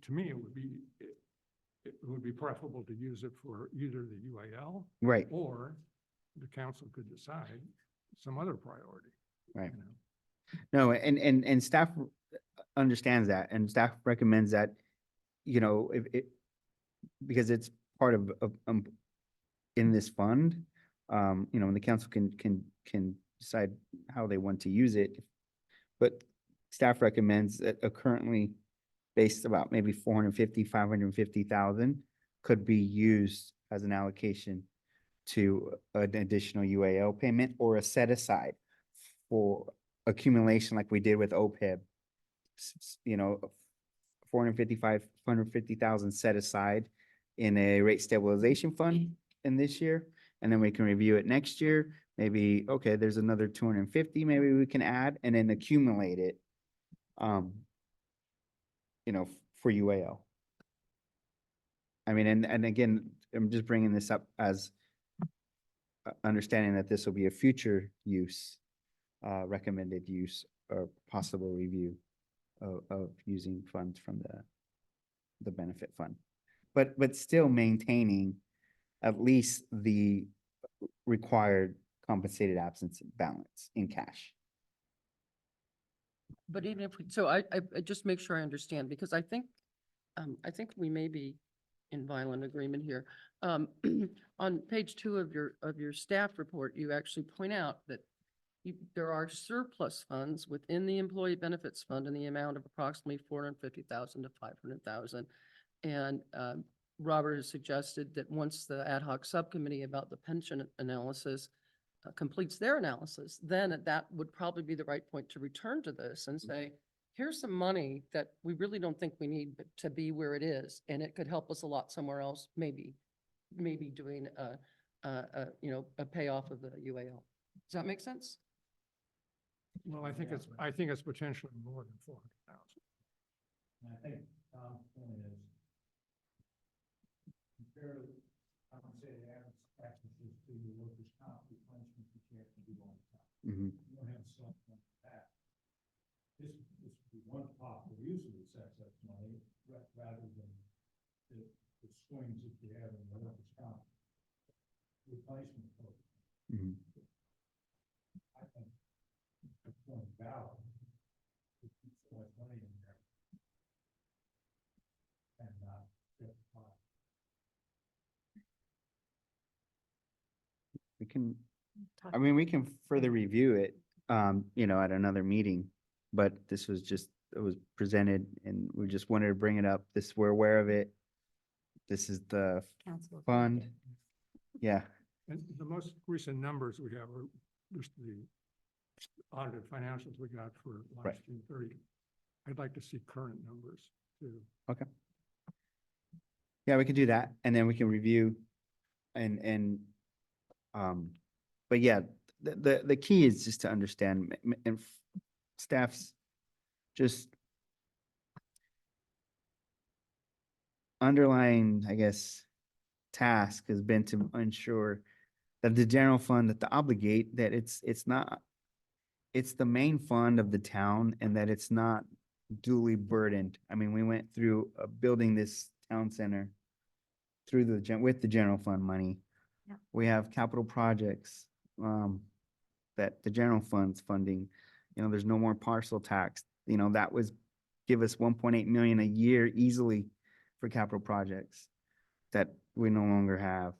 to me, it would be preferable to use it for either the UAL right, or the council could decide some other priority. right. you know. No, and staff understands that, and staff recommends that, you know, if it, because it's part of, in this fund, you know, and the council can decide how they want to use it. But staff recommends that a currently based about maybe 550,000 could be used as an allocation to an additional UAL payment or a set aside for accumulation like we did with OPEB. You know, 450,000 set aside in a rate stabilization fund in this year. And then we can review it next year. Maybe, okay, there's another 250, maybe we can add and then accumulate it. You know, for UAL. I mean, and again, I'm just bringing this up as understanding that this will be a future use, recommended use or possible review of using funds from the benefit fund. But still maintaining at least the required compensated absence balance in cash. But even if, I just make sure I understand, because I think we may be in violent agreement here. On page 2 of your staff report, you actually point out that there are surplus funds within the employee benefits fund in the amount of approximately 450,000 to 500,000. And Robert has suggested that once the ad hoc subcommittee about the pension analysis completes their analysis, then that would probably be the right point to return to this and say, here's some money that we really don't think we need to be where it is, and it could help us a lot somewhere else, maybe doing you know, a payoff of the UAL. Does that make sense? Well, I think it's potentially more than 400,000. And I think Tom's point is compare compensated absences to your workers' comp replenishment that you have to do all the time. You don't have something like that. This would be one possible use of this excess money rather than the swings that you have in the workers' comp replacement program. I think it's one valid. To keep so much money in there and not get caught. We can, Talk- I mean, we can further review it, you know, at another meeting, but this was just, it was presented and we just wanted to bring it up. We're aware of it. This is the Council. fund. Yeah, And the most recent numbers we have are just the audited financials we got for Right. last June 30. I'd like to see current numbers too. okay. Yeah, we could do that and then we can review and, but yeah, the key is just to understand and staff's just underlying, I guess, task has been to ensure that the general fund, that the obligate, that it's not, it's the main fund of the town and that it's not duly burdened. I mean, we went through building this town center through with the general fund money. Yeah. We have capital projects, that the general fund's funding, you know, there's no more parcel tax, you know, that was give us 1.8 million a year easily for capital projects that we no longer have.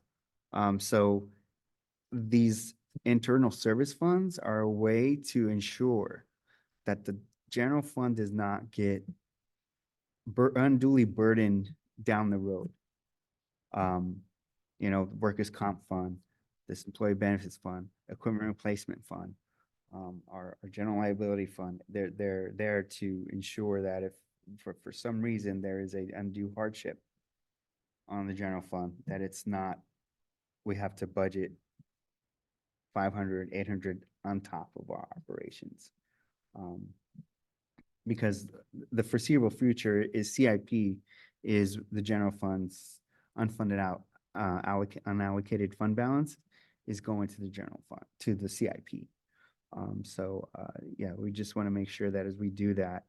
So these internal service funds are a way to ensure that the general fund does not get unduly burdened down the road. You know, workers' comp fund, this employee benefits fund, equipment replacement fund, our general liability fund. They're there to ensure that if for some reason there is a undue hardship on the general fund, that it's not, we have to budget 500, 800 on top of our operations. Because the foreseeable future is CIP is the general fund's unfunded unallocated fund balance is going to the general fund, to the CIP. Yeah, we just want to make sure that as we do that,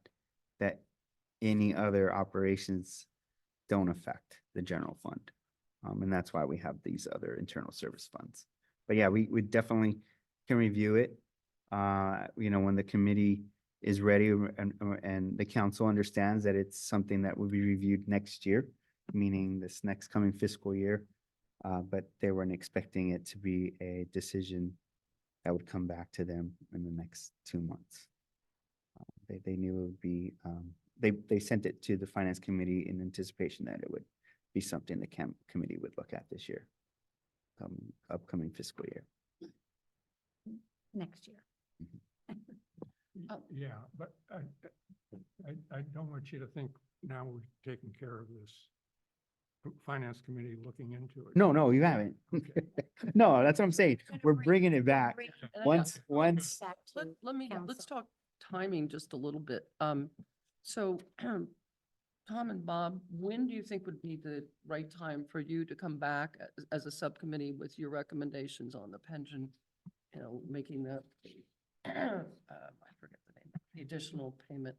that any other operations don't affect the general fund. And that's why we have these other internal service funds. But yeah, we definitely can review it. When the committee is ready and the council understands that it's something that will be reviewed next year, meaning this next coming fiscal year. But they weren't expecting it to be a decision that would come back to them in the next 2 months. They knew it would be, they sent it to the finance committee in anticipation that it would be something the committee would look at this year, upcoming fiscal year. Next year. Yeah, but I don't want you to think now we're taking care of this. Finance committee looking into it. No, you haven't. Okay. No, that's what I'm saying. We're bringing it back. And I- Once, Back Let, to let me, let's council. talk timing just a little bit. So Tom and Bob, when do you think would be the right time for you to come back as a subcommittee with your recommendations on the pension? Making the, I forget the name, the additional payment.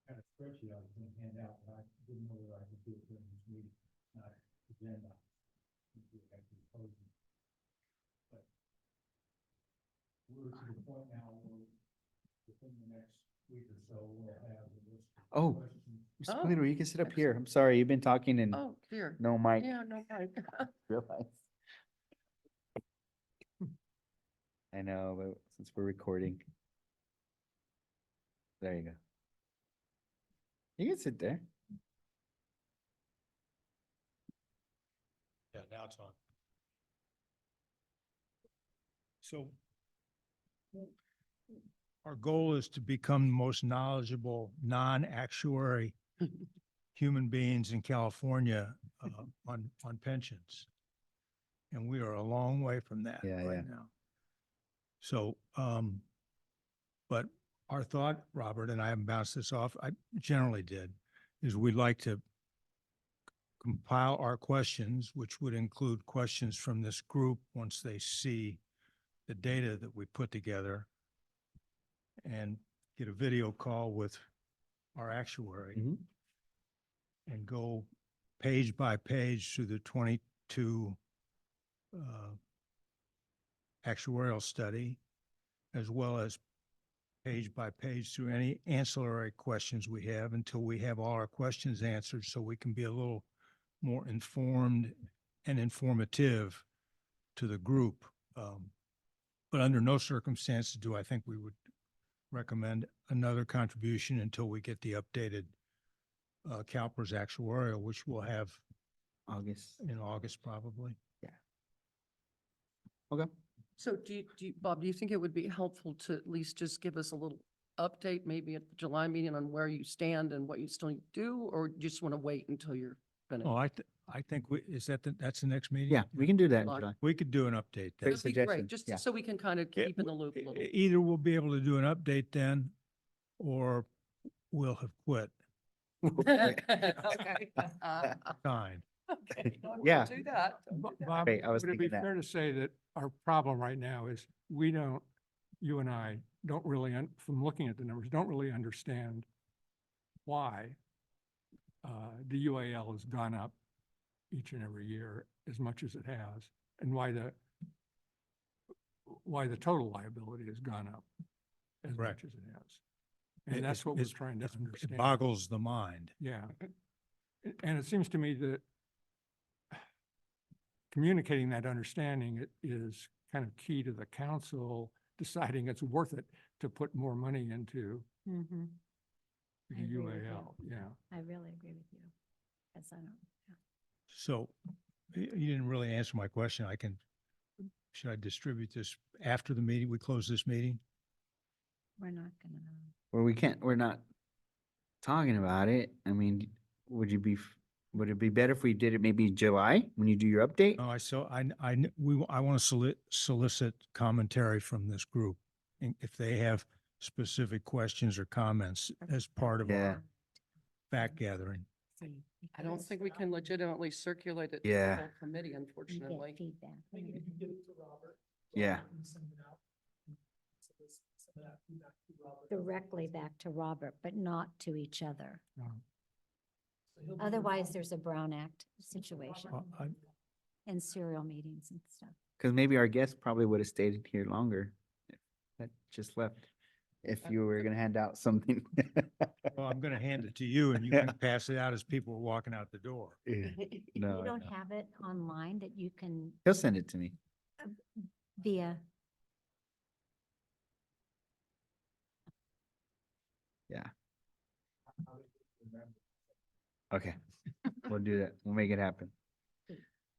Kind of spreadsheet I was gonna hand out, but I didn't know whether I could do it during this meeting, not agenda. Actually closing. But we're to the point now where within the next week or so, we'll have the list of Oh. questions. Mr. Oh, Polito, you can sit up here. I'm sorry, you've been talking and Oh, dear. no mic. Yeah, no, right. Realize. I know, but since we're recording. There you go. You can sit there. Yeah, now it's on. So our goal is to become the most knowledgeable, non-actuary human beings in California on pensions. And we are a long way from that Yeah, right now. So, but our thought, Robert, and I haven't bounced this off, I generally did, is we'd like to compile our questions, which would include questions from this group once they see the data that we put together, and get a video call with our actuary Mhm. and go page by page through the 22 actuarial study, as well as page by page through any ancillary questions we have until we have all our questions answered, so we can be a little more informed and informative to the group. But under no circumstances do I think we would recommend another contribution until we get the updated CalPERS actuarial, which we'll have August. in August probably. Okay. So Bob, do you think it would be helpful to at least just give us a little update, maybe at the July meeting on where you stand and what you still need to do, or you just want to wait until you're finished? Oh, I think is that that's the next meeting? Yeah, we can do that in July. July. We could do an update then. Great That'd be suggestion, great, just yeah. so we can kind of keep in the loop a little. Either we'll be able to do an update then, or we'll have quit. Okay. Fine. Okay, don't Yeah. do that. Don't do that. Bob, Great, I was would it be thinking that. fair to say that our problem right now is you and I don't really, from looking at the numbers, don't really understand why the UAL has gone up each and every year as much as it has, and why the total liability has gone up as Correct. much as it has. And that's what we're trying to It understand. boggles the mind. Yeah. And it seems to me that communicating that understanding is kind of key to the council deciding it's worth it to put more money into Mhm. the I agree with you. UAL. Yeah. I really agree with you. As I don't, So you didn't really answer my question. Should I distribute this after the meeting? We close this meeting? we're not gonna. Well, we're not talking about it. I mean, would would it be better if we did it maybe in July when you do your update? No, I want to solicit commentary from this group. And if they have specific questions or comments as part of Yeah. our fact gathering. See, I don't because think we can legitimately circulate it to the Yeah. whole committee, you unfortunately. get feedback. Maybe if you give it to Robert. Yeah. Robert can send it out. So this- some of that feedback to Robert. Directly back to Robert, but not to each other. So he'll be Otherwise, involved. there's a Brown Act situation Well, and serial meetings and stuff. Because maybe our guest probably would have stayed here longer. That just left. If you were gonna hand out something. Well, I'm going to hand it to you and you can pass it out as people are walking out the door. Yeah. No, You I don't know. have it online that you can He'll send it to me. via, Okay, we'll do that. We'll make it happen.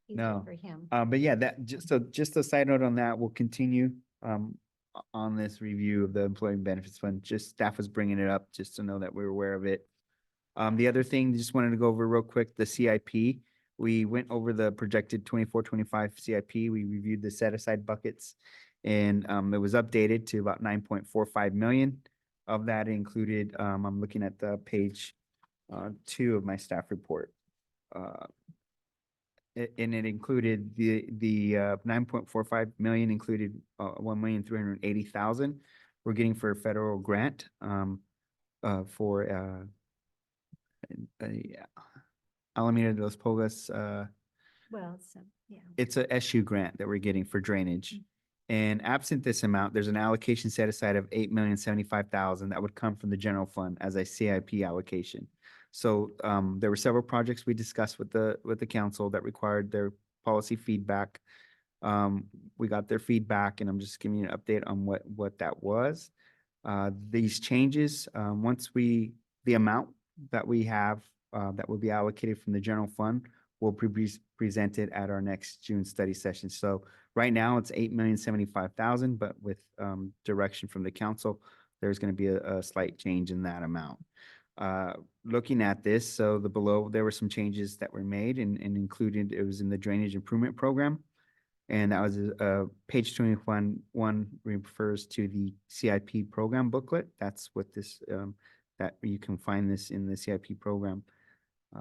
easier No. for him. But yeah, just a side note on that, we'll continue on this review of the Employee Benefits Fund. Just staff was bringing it up just to know that we're aware of it. The other thing, just wanted to go over real quick, the CIP. We went over the projected 24-25 CIP. We reviewed the set aside buckets. And it was updated to about 9.45 million. Of that included, I'm looking at the page 2 of my staff report. And it included the 9.45 million included 1,380,000 we're getting for a federal grant for Alameda de los Pogas. Well, so, yeah. It's a SU grant that we're getting for drainage. And absent this amount, there's an allocation set aside of 8,075,000 that would come from the general fund as a CIP allocation. So there were several projects we discussed with the council that required their policy feedback. We got their feedback, and I'm just giving you an update on what that was. These changes, the amount that we have that will be allocated from the general fund will be presented at our next June study session. So right now it's 8,075,000, but with direction from the council, there's going to be a slight change in that amount. Looking at this, so there were some changes that were made and included, it was in the drainage improvement program. And that was page 21 refers to the CIP program booklet. That's what this, that you can find this in the CIP program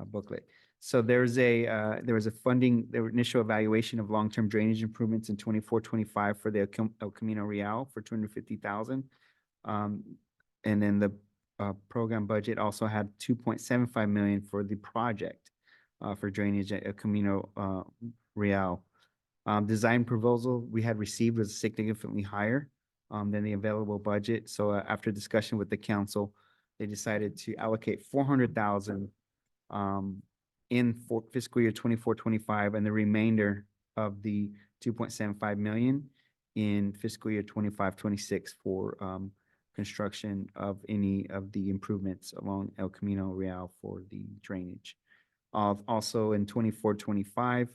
booklet. So there was a funding, the initial evaluation of long-term drainage improvements in 24-25 for the El Camino Real for 250,000. And then the program budget also had 2.75 million for the project for drainage at El Camino Real. Design proposal we had received was significantly higher than the available budget. So after discussion with the council, they decided to allocate 400,000 in for fiscal year 24-25, and the remainder of the 2.75 million in fiscal year 25-26 for construction of any of the improvements along El Camino Real for the drainage. Also in 24-25,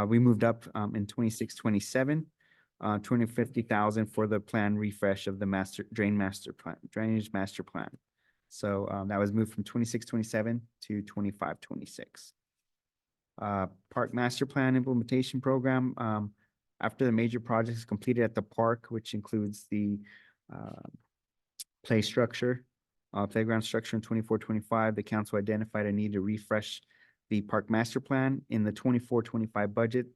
we moved up in 26-27, 250,000 for the plan refresh of the drainage master plan. So that was moved from 26-27 to 25-26. Park master plan implementation program. After the major projects completed at the park, which includes the playground structure in 24-25, the council identified a need to refresh the park master plan in the 24-25 budget.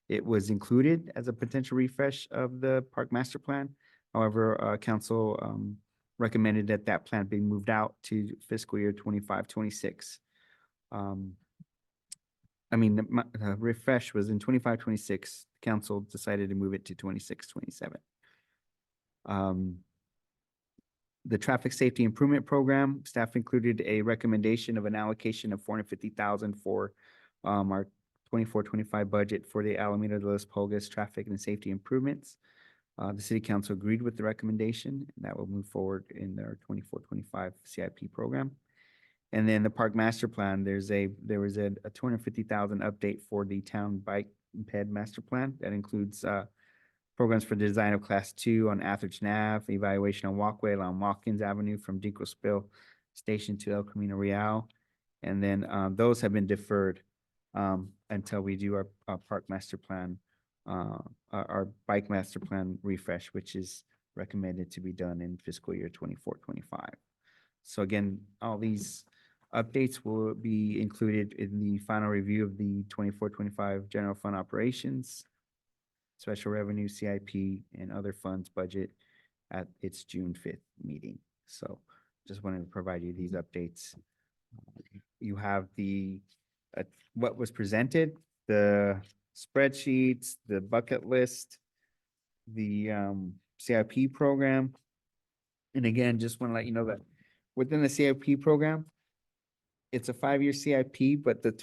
It was included as a potential refresh of the park master plan. However, council recommended that plan be moved out to fiscal year 25-26. I mean, the refresh was in 25-26. Council decided to move it to 26-27. The traffic safety improvement program, staff included a recommendation of an allocation of 450,000 for our 24-25 budget for the Alameda de los Pogas traffic and safety improvements. The city council agreed with the recommendation, and that will move forward in their 24-25 CIP program. And then the park master plan, there was a 250,000 update for the town bike ped master plan. That includes, programs for the design of class 2 on Athens Ave, evaluation on walkway along Watkins Avenue from Dinko Spill Station to El Camino Real. And then, those have been deferred, until we do our park master plan, our bike master plan refresh, which is recommended to be done in fiscal year 24-25. So again, all these updates will be included in the final review of the 24-25 general fund operations, special revenue, CIP, and other funds budget at its June 5th meeting. So just wanted to provide you these updates. You have what was presented, the spreadsheets, the bucket list, the CIP program. And again, just want to let you know that within the CIP program, it's a 5-year CIP, but the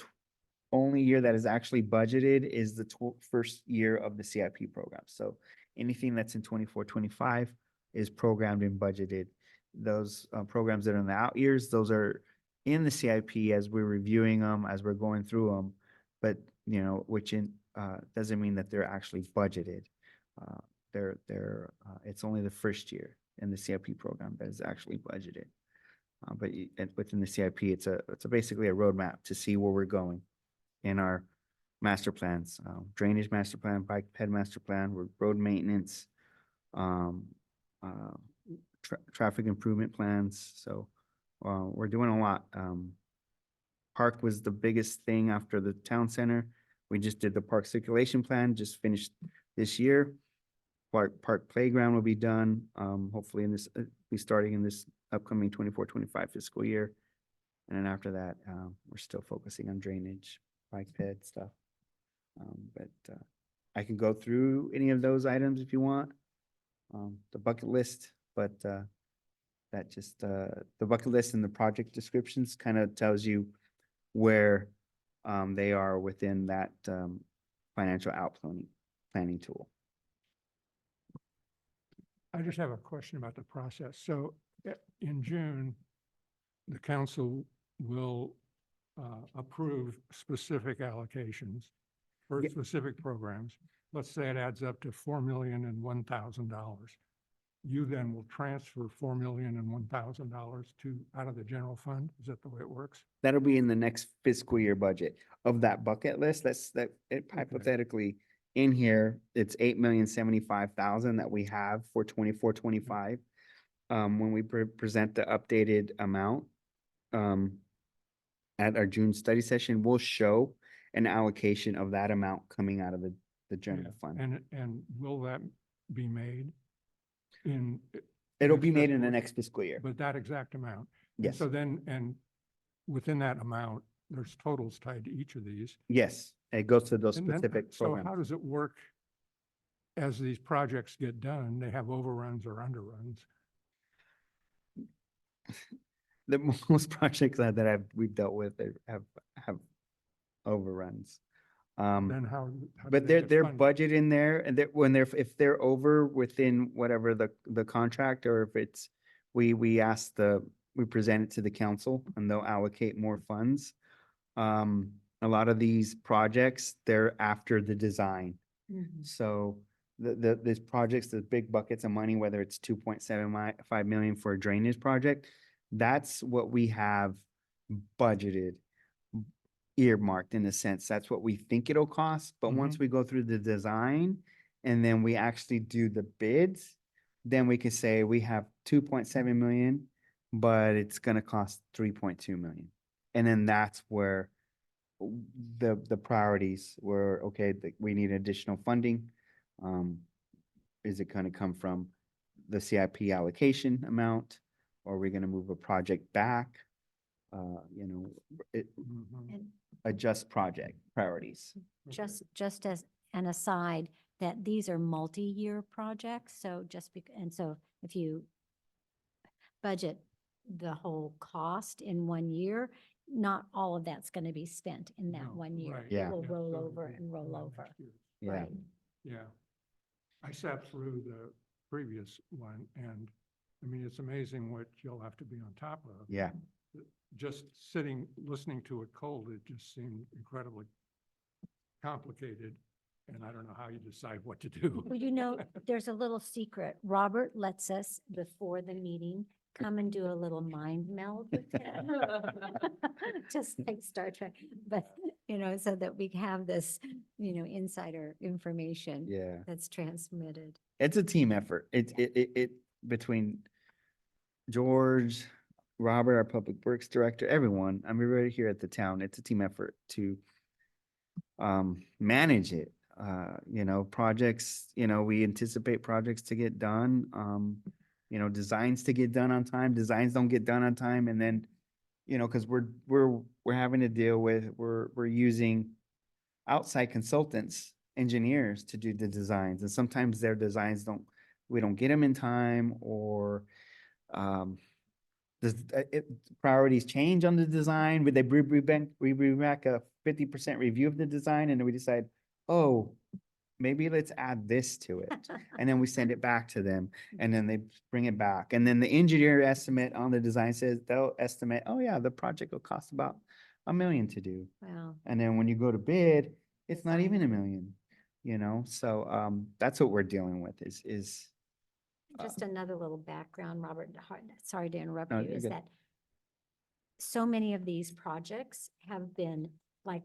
only year that is actually budgeted is the first year of the CIP program. So anything that's in 24-25 is programmed and budgeted. Those programs that are in the out years, those are in the CIP as we're reviewing them, as we're going through them. But, which doesn't mean that they're actually budgeted. It's only the first year in the CIP program that is actually budgeted. But within the CIP, it's basically a roadmap to see where we're going in our master plans, drainage master plan, bike ped master plan, road maintenance, traffic improvement plans. So we're doing a lot. Park was the biggest thing after the town center. We just did the park circulation plan, just finished this year. Park playground will be done, hopefully be starting in this upcoming 24-25 fiscal year. And then after that, we're still focusing on drainage, bike ped stuff. But I can go through any of those items if you want. The bucket list, but the bucket list and the project descriptions kind of tells you where they are within that financial planning tool. I just have a question about the process. So in June, the council will approve specific allocations for specific programs. Let's say it adds up to $4,001,000. You then will transfer $4,001,000 out of the general fund. Is that the way it works? That'll be in the next fiscal year budget of that bucket list. Hypothetically in here, it's $8,075,000 that we have for 24-25. When we present the updated amount at our June study session, we'll show an allocation of that amount coming out of the general fund. And will that be made in? It'll be made in the fiscal- next fiscal year. But that exact amount? And Yes. So then, and within that amount, there's totals tied to each of these. Yes, it goes to those And then- specific So programs. how does it work as these projects get done? They have overruns or underruns? The most projects that we've dealt with have overruns. Then how? do But they they're get funded? budget in there, and if they're over within whatever the contract, or if it's, we present it to the council and they'll allocate more funds. A lot of these projects, they're after the design. So these projects, the big buckets of money, whether it's 2.75 million for a drainage project, that's what we have budgeted, earmarked in a sense. That's what we think it'll cost. But once we go through the design and then we actually do the bids, then we can say we have 2.7 million, but it's gonna cost 3.2 million. And then that's where the priorities were, okay, we need additional funding. Is it gonna come from the CIP allocation amount? Or are we gonna move a project back? Mhm. Adjust project priorities. Just as an aside, that these are multi-year projects, so so if you budget the whole cost in 1 year, not all of that's going to be spent in that No, 1 year. right. It Yeah. will roll so over it'll be and roll for over. next year. Yeah. Right. Yeah. I sat through the previous one and I mean, it's amazing what you'll have to be on top of. Yeah. Just sitting, listening to it cold, it just seemed incredibly complicated, and I don't know how you decide what to do. Well, you know, there's a little secret. Robert lets us, before the meeting, come and do a little mind meld with him. Just like Star Trek, but, you know, so that we have this, you know, insider information Yeah. that's transmitted. It's a team effort. It between George, Robert, our public works director, everyone, I mean, right here at the town, it's a team effort to manage it. You know, projects, you know, we anticipate projects to get done, you know, designs to get done on time, designs don't get done on time, and then, you know, because we're having to deal with, we're using outside consultants, engineers to do the designs, and sometimes their designs we don't get them in time, or priorities change on the design, but we bring back a 50% review of the design, and then we decide, oh, maybe let's add this to it. And then we send it back to them, and then they bring it back. And then the engineer estimate on the design says, they'll estimate, oh yeah, the project will cost about $1 million to do. Wow. And then when you go to bid, it's not even $1 Design. million, you know? So, that's what we're dealing with is. Just another little background, Robert, sorry to interrupt No, you, you're is good. that so many of these projects have been, like,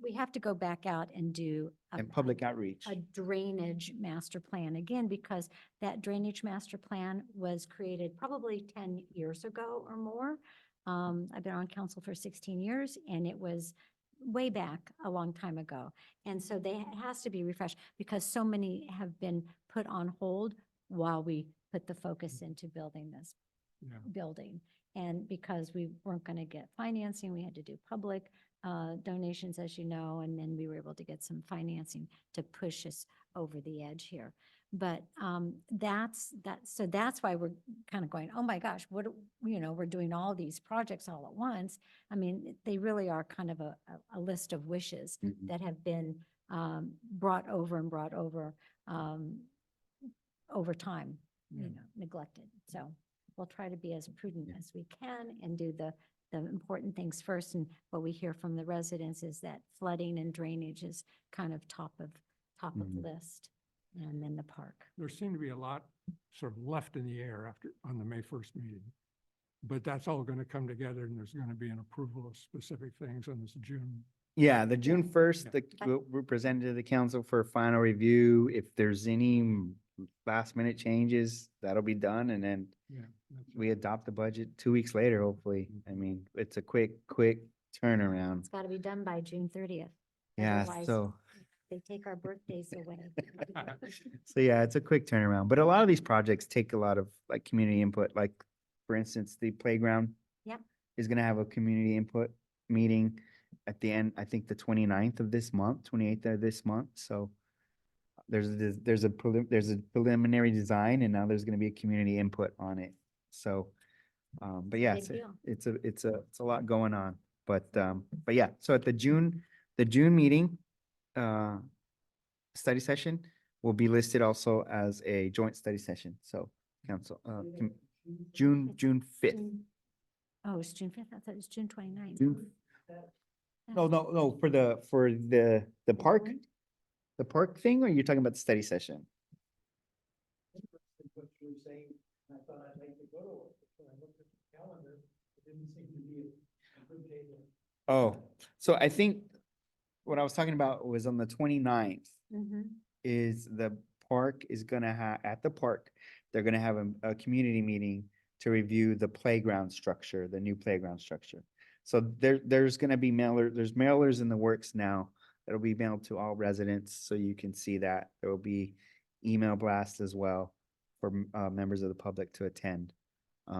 we have to go back out and do And public outreach. a drainage master plan again, because that drainage master plan was created probably 10 years ago or more. I've been on council for 16 years, and it was way back a long time ago. And so it has to be refreshed, because so many have been put on hold while we put the focus into building this Yeah. building. And because we weren't going to get financing, we had to do public donations, as you know, and then we were able to get some financing to push us over the edge here. But so that's why we're kind of going, oh my gosh, you know, we're doing all these projects all at once. I mean, they really are kind of a list of wishes Mhm. that have been brought over over time, you Yeah. know, neglected. So we'll try to be as prudent as we can and do the important things first. And what we hear from the residents is that flooding and drainage is kind of top of Mhm. list. And then the park. There seemed to be a lot sort of left in the air on the May 1st meeting. But that's all going to come together, and there's going to be an approval of specific things on this June. Yeah, the June 1st, Yeah. we're presented to the council for final review. If there's any last minute changes, that'll be done, and then Yeah. that's we it. adopt the budget 2 weeks later, hopefully. I mean, it's a quick turnaround. It's got to be done by June 30th. Yeah, Otherwise, so, they take our birthdays away. so yeah, it's a quick turnaround, but a lot of these projects take a lot of like community input, like for instance, the playground. Yep. Is gonna have a community input meeting at the end, I think the 29th of this month, 28th of this month, so there's a preliminary design, and now there's gonna be a community input on it, so. But yeah, Big deal. it's a lot going on, but yeah, so at the June meeting, study session will be listed also as a joint study session, so council, June 5th. Oh, it's June 5th. I thought it was June 29th. June. No, for the park, the park thing, or you're talking about the study session? What you were saying, I thought I'd like to go to it, but when I looked at the calendar, it didn't seem to be a good day to. Oh, so I think what I was talking about was on the 29th. Mhm. Is the park is gonna at the park, they're gonna have a community meeting to review the playground structure, the new playground structure. So there's gonna be there's mailers in the works now that'll be mailed to all residents, so you can see that. There will be email blasts as well for members of the public to attend,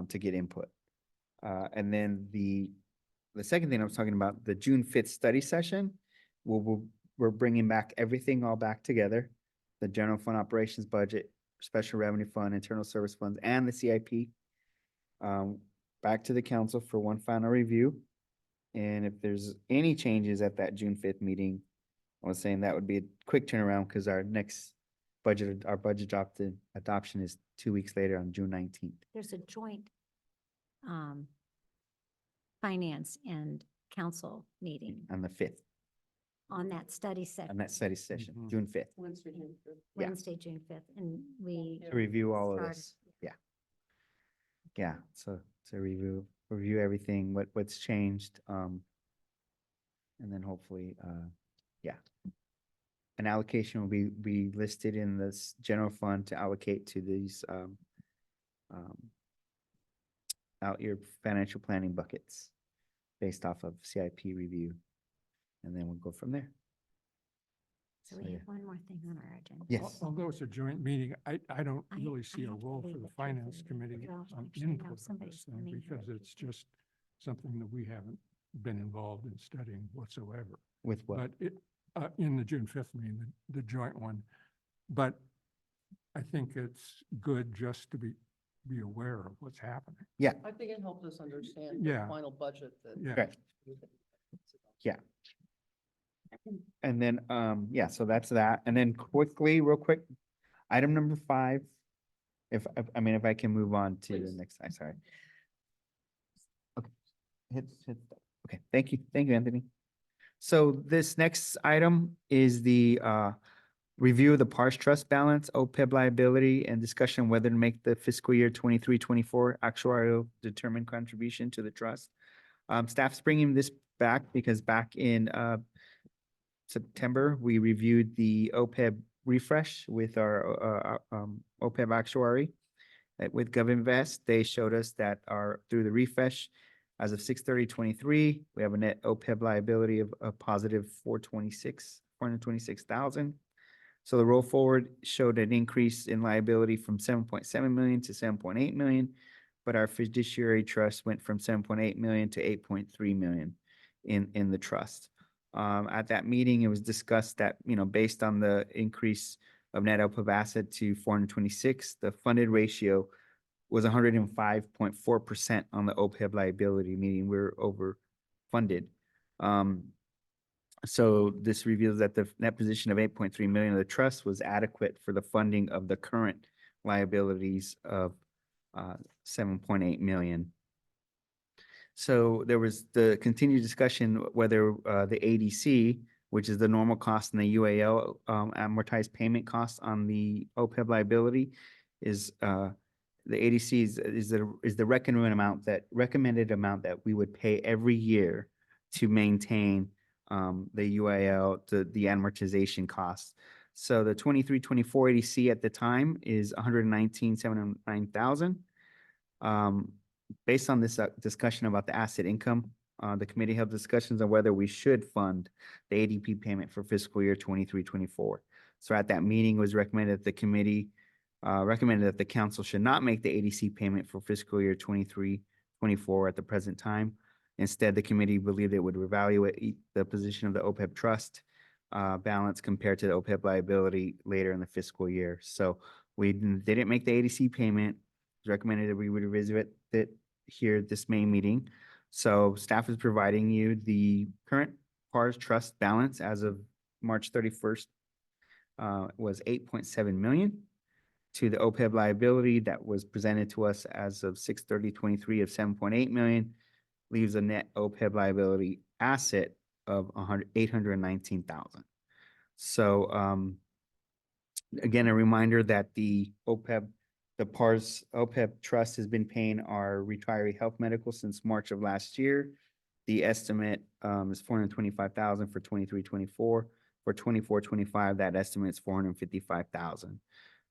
to get input. And then the second thing I was talking about, the June 5th study session, we're bringing back everything all back together. The general fund operations budget, special revenue fund, internal service funds, and the CIP. Back to the council for one final review. And if there's any changes at that June 5th meeting, I was saying that would be a quick turnaround, because our next our budget adoption is 2 weeks later on June 19th. There's a joint finance and council meeting On the 5th, on that study session. on that study session, Mhm. June 5th, Wednesday, June fifth. yeah. Wednesday, June 5th, and we. to review all of started- this. Yeah. Yeah, so to review everything, what's changed. And then hopefully, yeah. An allocation will be listed in this general fund to allocate to these out your financial planning buckets based off of CIP review. And then we'll go from there. So So, we yeah. have one more thing on our agenda. Yes. Although it's a joint meeting, I don't I- really I see a have to role leave for the at finance 2:30, committee but I'll on actually have input on somebody this thing coming here because at it's just something that we haven't been involved in studying whatsoever. With what? But it, in the June 5th meeting, the joint one. But I think it's good just to be aware of what's happening. I think it helps us understand the Yeah. final budget that. Yeah. Right. Yeah. And then, yeah, so that's that. And then real quick, item number 5. If I can move on to the Please. next slide, sorry. Okay. Okay, thank you, Anthony. So this next item is the review of the PARS trust balance, OPEB liability, and discussion whether to make the fiscal year 23-24 actuarial determined contribution to the trust. Staff's bringing this back because back in September, we reviewed the OPEB refresh with our OPEB actuary. With GovInvest, they showed us that through the refresh, as of 6/30/23, we have a net OPEB liability of a positive 426,000. So the roll forward showed an increase in liability from 7.7 million to 7.8 million, but our fiduciary trust went from 7.8 million to 8.3 million in the trust. At that meeting, it was discussed that, based on the increase of net OPEB asset to 426, the funded ratio was 105.4% on the OPEB liability, meaning we're overfunded. So this reveals that the net position of 8.3 million of the trust was adequate for the funding of the current liabilities of 7.8 million. So there was the continued discussion whether the ADC, which is the normal cost and the UAL amortized payment cost on the OPEB liability, is the ADC is the recommended amount that we would pay every year to maintain the UAL, the amortization costs. So the 23-24 ADC at the time is 119,709,000. Based on this discussion about the asset income, the committee held discussions on whether we should fund the ADP payment for fiscal year 23-24. So at that meeting, it was recommended that the committee recommended that the council should not make the ADC payment for fiscal year 23-24 at the present time. Instead, the committee believed it would reevaluate the position of the OPEB trust balance compared to the OPEB liability later in the fiscal year. So we didn't make the ADC payment. It was recommended that we would revisit it here at this May meeting. So staff is providing you the current PARS trust balance as of March 31st was 8.7 million. To the OPEB liability that was presented to us as of 6/30/23 of 7.8 million, leaves a net OPEB liability asset of 819,000. So again, a reminder that the PARS OPEB trust has been paying our retiree health medical since March of last year. The estimate is 425,000 for 23-24. For 24-25, that estimate is 455,000.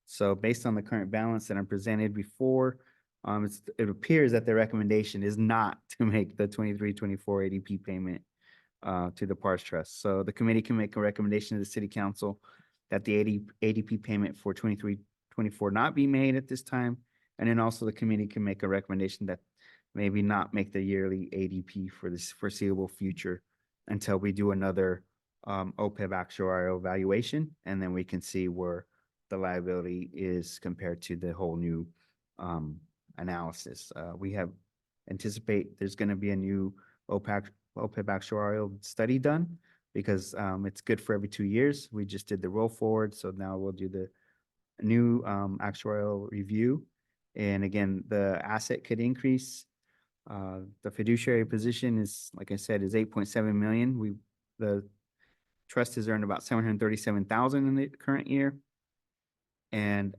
So based on the current balance that I'm presented before, it appears that the recommendation is not to make the 23-24 ADP payment to the PARS trust. So the committee can make a recommendation to the city council that the ADP payment for 23-24 not be made at this time. And then also the committee can make a recommendation that maybe not make the yearly ADP for this foreseeable future until we do another OPEB actuarial evaluation, and then we can see where the liability is compared to the whole new analysis. We anticipate there's going to be a new OPEB actuarial study done because it's good for every 2 years. We just did the roll forward, so now we'll do the new actuarial review. And again, the asset could increase. The fiduciary position is, like I said, is 8.7 million. The trust has earned about 737,000 in the current year. And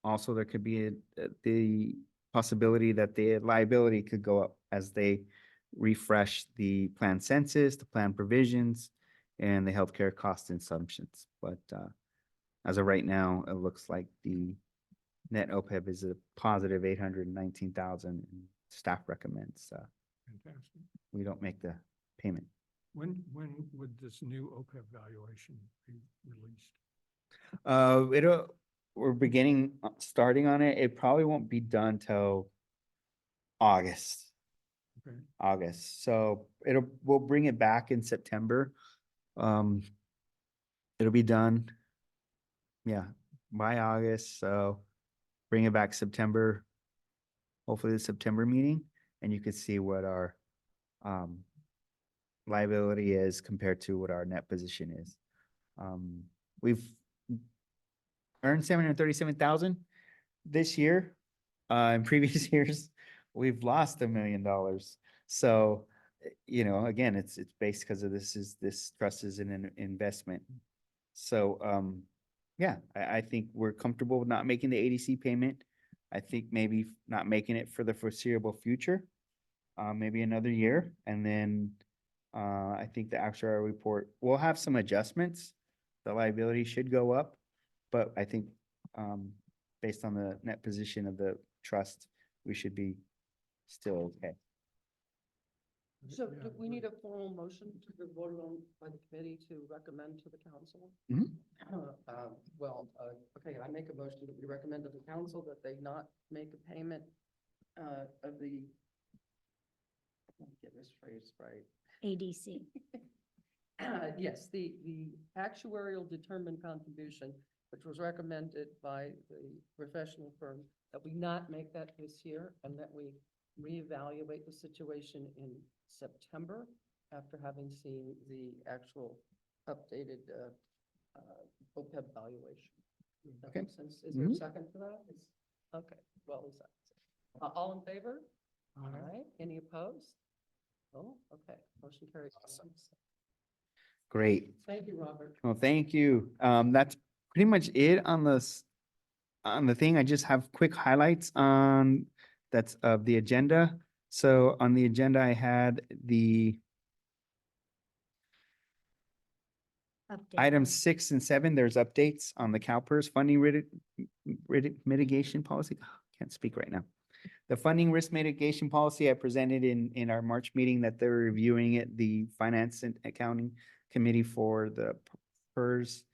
also there could be the possibility that the liability could go up as they refresh the plan census, the plan provisions, and the healthcare cost assumptions. But as of right now, it looks like the net OPEB is a positive 819,000. And staff recommends Fantastic. we don't make the payment. When would this new OPEB valuation be released? We're starting on it. It probably won't be done till August. Okay, August. So we'll bring it back in September. It'll be done. Yeah, by August. So bring it back September, hopefully the September meeting, and you could see what our liability is compared to what our net position is. We've earned 737,000 this year. In previous years, we've lost $1 million. So, again, it's based because of this trust is an investment. So, yeah, I think we're comfortable with not making the ADC payment. I think maybe not making it for the foreseeable future, maybe another year. And then I think the actuarial report will have some adjustments. The liability should go up, but I think based on the net position of the trust, we should be still okay. So Yeah, do we need a formal motion to be voted on by the committee to recommend to the council? Mhm. Okay, I make a motion that we recommend to the council that they not make a payment of the, let me get this phrase right. ADC. Yes, the actuarial determined contribution, which was recommended by the professional firm, that we not make that this year and that we reevaluate the situation in September after having seen the actual updated OPEB valuation. That Okay. makes sense. Is there a Mhm. second for that? Okay, well, is that, all in favor? all All right. right, any opposed? Oh, okay, motion carries. Great. Thank you, Robert. Well, thank you. That's pretty much it on the thing. I just have quick highlights on that's of the agenda. So on the agenda, I had the Update. items 6 and 7. There's updates on the CalPERS funding mitigation policy. Can't speak right now. The funding risk mitigation policy I presented in our March meeting that they're reviewing it, the Finance and Accounting Committee for the PERS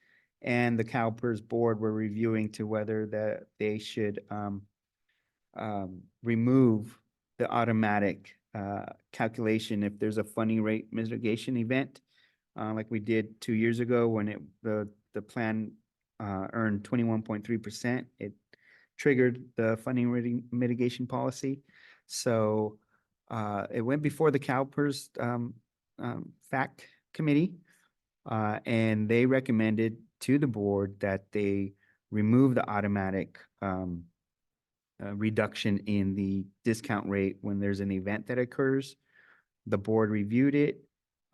and the CalPERS board were reviewing to whether that they should remove the automatic calculation if there's a funding rate mitigation event, like we did 2 years ago when the plan earned 21.3%. It triggered the funding mitigation policy. So it went before the CalPERS FACT committee, and they recommended to the board that they remove the automatic reduction in the discount rate when there's an event that occurs. The board reviewed it.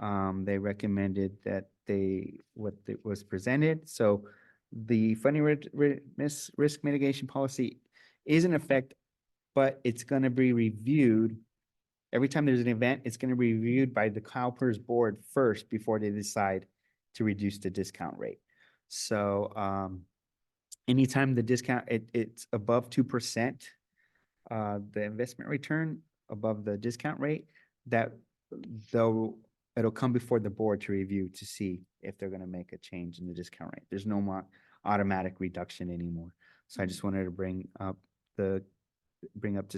They recommended that what was presented. So the funding risk mitigation policy is in effect, but it's going to be reviewed. Every time there's an event, it's going to be reviewed by the CalPERS board first before they decide to reduce the discount rate. So anytime the discount, it's above 2%, the investment return above the discount rate, that it'll come before the board to review to see if they're going to make a change in the discount rate. There's no more automatic reduction anymore. So I just wanted to bring up to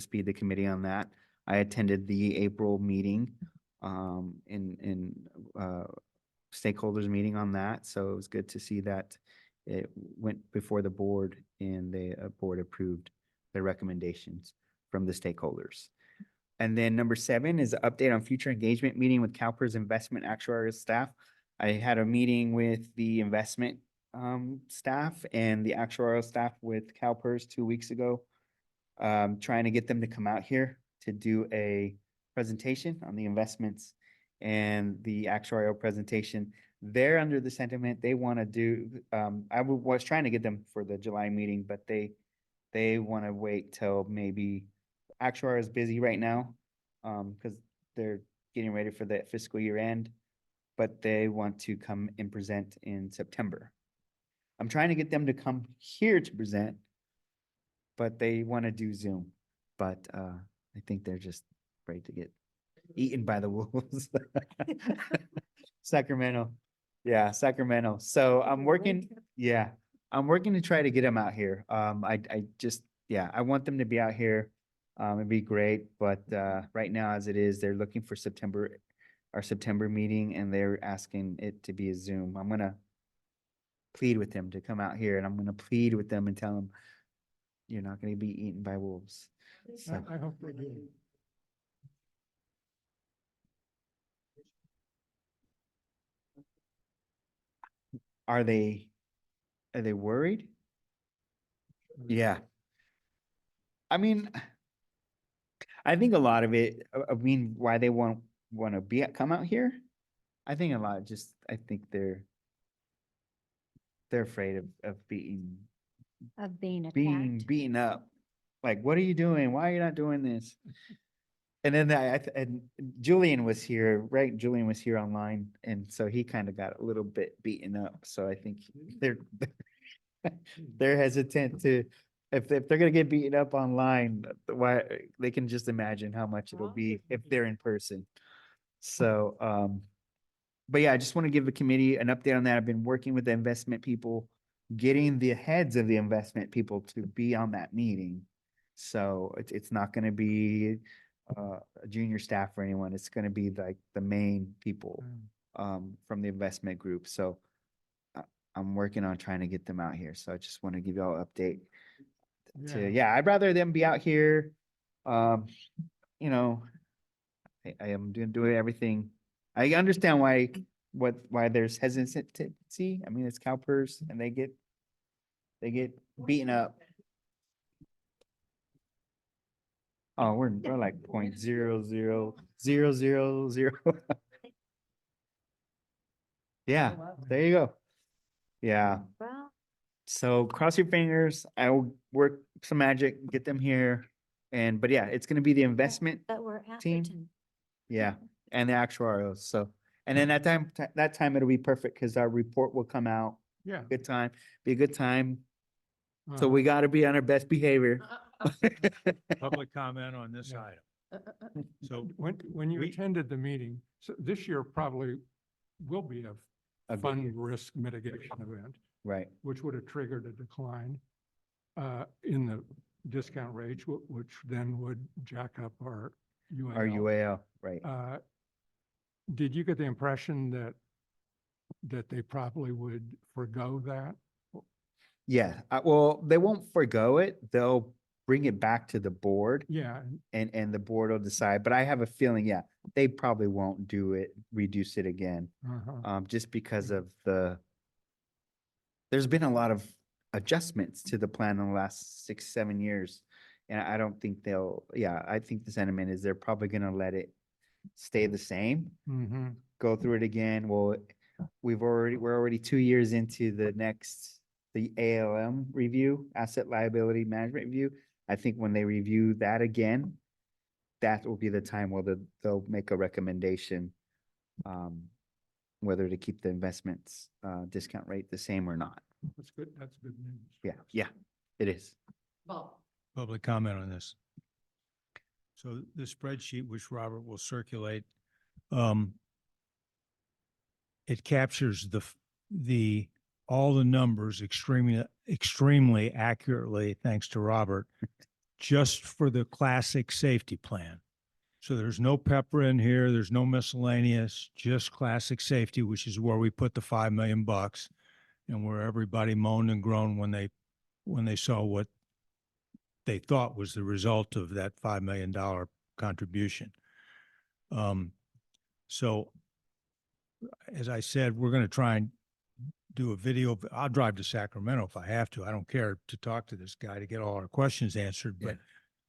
speed the committee on that. I attended the April meeting, in stakeholders meeting on that. So it was good to see that it went before the board and the board approved the recommendations from the stakeholders. And then number 7 is an update on future engagement meeting with CalPERS investment actuarial staff. I had a meeting with the investment staff and the actuarial staff with CalPERS 2 weeks ago. Trying to get them to come out here to do a presentation on the investments and the actuarial presentation. They're under the sentiment they want to do, was trying to get them for the July meeting, but they want to wait till maybe, actuarial is busy right now, because they're getting ready for the fiscal year end, but they want to come and present in September. I'm trying to get them to come here to present, but they want to do Zoom. But I think they're just afraid to get eaten by the wolves. Sacramento. Yeah, Sacramento. So I'm working, yeah, I'm working to try to get them out here. I just, yeah, I want them to be out here. It'd be great, but right now as it is, they're looking for our September meeting, and they're asking it to be a Zoom. I'm gonna plead with them to come out here, and I'm gonna plead with them and tell them, you're not gonna be eaten by wolves. So, I hope they do. are they worried? Yeah. I mean, I think a lot of it, I mean, why they want to come out here. I think a lot just, I think they're afraid of being Of being attacked. beaten up. Like, what are you doing? Why are you not doing this? And then and Julian was here, right? Julian was here online, and so he kind of got a little bit beaten up. So I think they're they're hesitant to, if they're gonna get beaten up online, why, they can just imagine how much it'll be if they're in person. So but yeah, I just want to give the committee an update on that. I've been working with the investment people, getting the heads of the investment people to be on that meeting. So it's not gonna be a junior staff or anyone. It's gonna be like the main people from the investment group. So I'm working on trying to get them out here. So I just want to give y'all an update. Yeah, I'd rather them be out here. You know, I am doing everything. I understand why there's hesitancy. I mean, it's CalPERS and they get beaten up. Oh, we're like 0.00000. Yeah, there you go. Yeah. Well, So cross your fingers. I will work some magic, get them here. But yeah, it's gonna be the investment, but we're team. Atherton. yeah, and the actuarials. So, and then that time it'll be perfect because our report will come out. Yeah. Good time, be a good time. So uh-huh. we gotta be on our best behavior. Public comment on this Yeah. item. So When you we- attended the meeting, so this year probably will be a A big fund year. risk mitigation event, Right, which would have triggered a decline in the discount rate, which then would jack up our UAL. our UAL, right. Did you get the impression that they probably would forego that? Yeah, well, they won't forego it. They'll bring it back to the board Yeah, and the board will decide. But I have a feeling, yeah, they probably won't reduce it again. Just because of there's been a lot of adjustments to the plan in the last 6-7 years. And I don't think I think the sentiment is they're probably gonna let it stay the same, go through it again. Well, we're already 2 years into the ALM review, asset liability management review. I think when they review that again, that will be the time where they'll make a recommendation, whether to keep the investments discount rate the same or not. That's good. That's good news. Yeah, it is. Bob. Public comment on this. So the spreadsheet, which Robert will circulate, it captures all the numbers extremely accurately, thanks to Robert, just for the classic safety plan. So there's no pepper in here, there's no miscellaneous, just classic safety, which is where we put the $5 million and where everybody moaned and groaned when they saw what they thought was the result of that $5 million contribution. So as I said, we're going to try and do a video. I'll drive to Sacramento if I have to. I don't care to talk to this guy to get all our questions answered, Yeah. but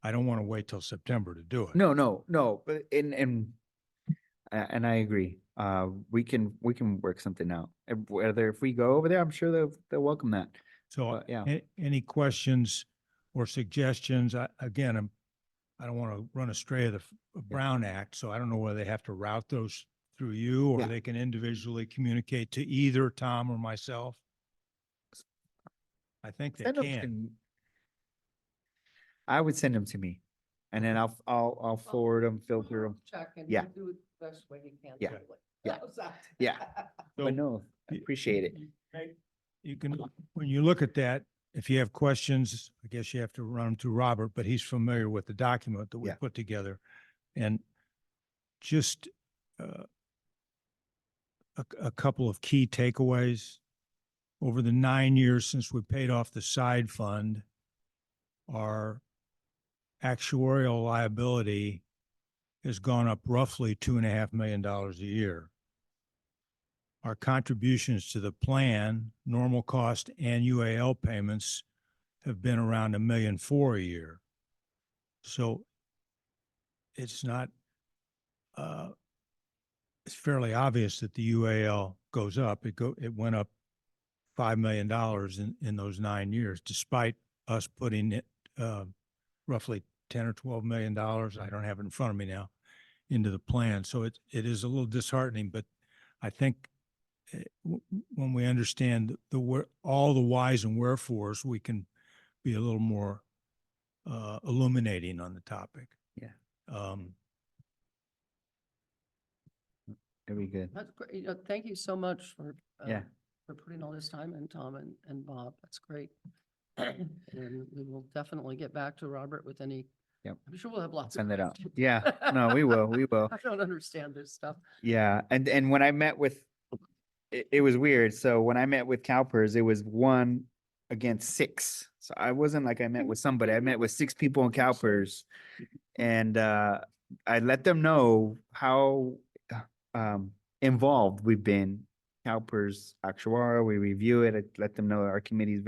I don't want to wait till September to do it. No, but and I agree. We can work something out. Whether if we go over there, I'm sure they'll welcome that. So yeah. any questions or suggestions? Again, I don't want to run astray of the Brown Act, so I don't know whether they have to route those through you or Yeah. they can individually communicate to either Tom or myself. I think they Send 'em can. to- I would send them to me, and then I'll forward them, filter them. Check and Yeah. do it the best way you can. Yeah. hopefully. Yeah. How's that? Yeah. So But no, I y- appreciate it. You can, when you look at that, if you have questions, I guess you have to run them to Robert, but he's familiar with the document that we Yeah. put together. And just a couple of key takeaways. Over the 9 years since we paid off the side fund, our actuarial liability has gone up roughly $2.5 million a year. Our contributions to the plan, normal cost and UAL payments have been around $1.4 million a year. So it's not, it's fairly obvious that the UAL goes up. It went up $5 million in those 9 years, despite us putting it, roughly 10 or $12 million. I don't have it in front of me now, into the plan. So it is a little disheartening, but I think when we understand all the whys and wherefores, we can be a little more illuminating on the topic. Yeah. Um, It'll be good. That's great. Thank you so much for, Yeah. for putting all this time in, Tom and Bob. That's great. And we will definitely get back to Robert with any. Yep. I'm sure we'll have lots of. Send it out. questions. Yeah. No, we will. We will. I don't understand this stuff. Yeah, and when I met with, it was weird. So when I met with CalPERS, it was 1 against 6. So I wasn't like I met with somebody. I met with 6 people in CalPERS, and I let them know how involved we've been. CalPERS actuarial, we review it. I let them know our committee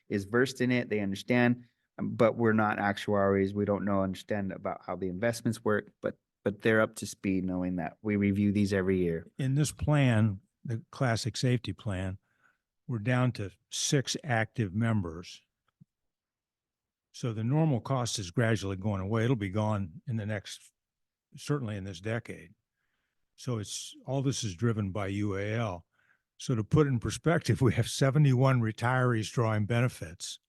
is versed in it. They understand, but we're not actuaries. We don't understand about how the investments work, but they're up to speed knowing that we review these every year. In this plan, the classic safety plan, we're down to 6 active members. So the normal cost is gradually going away. It'll be gone in the next, certainly in this decade. So all this is driven by UAL. So to put in perspective, we have 71 retirees drawing benefits.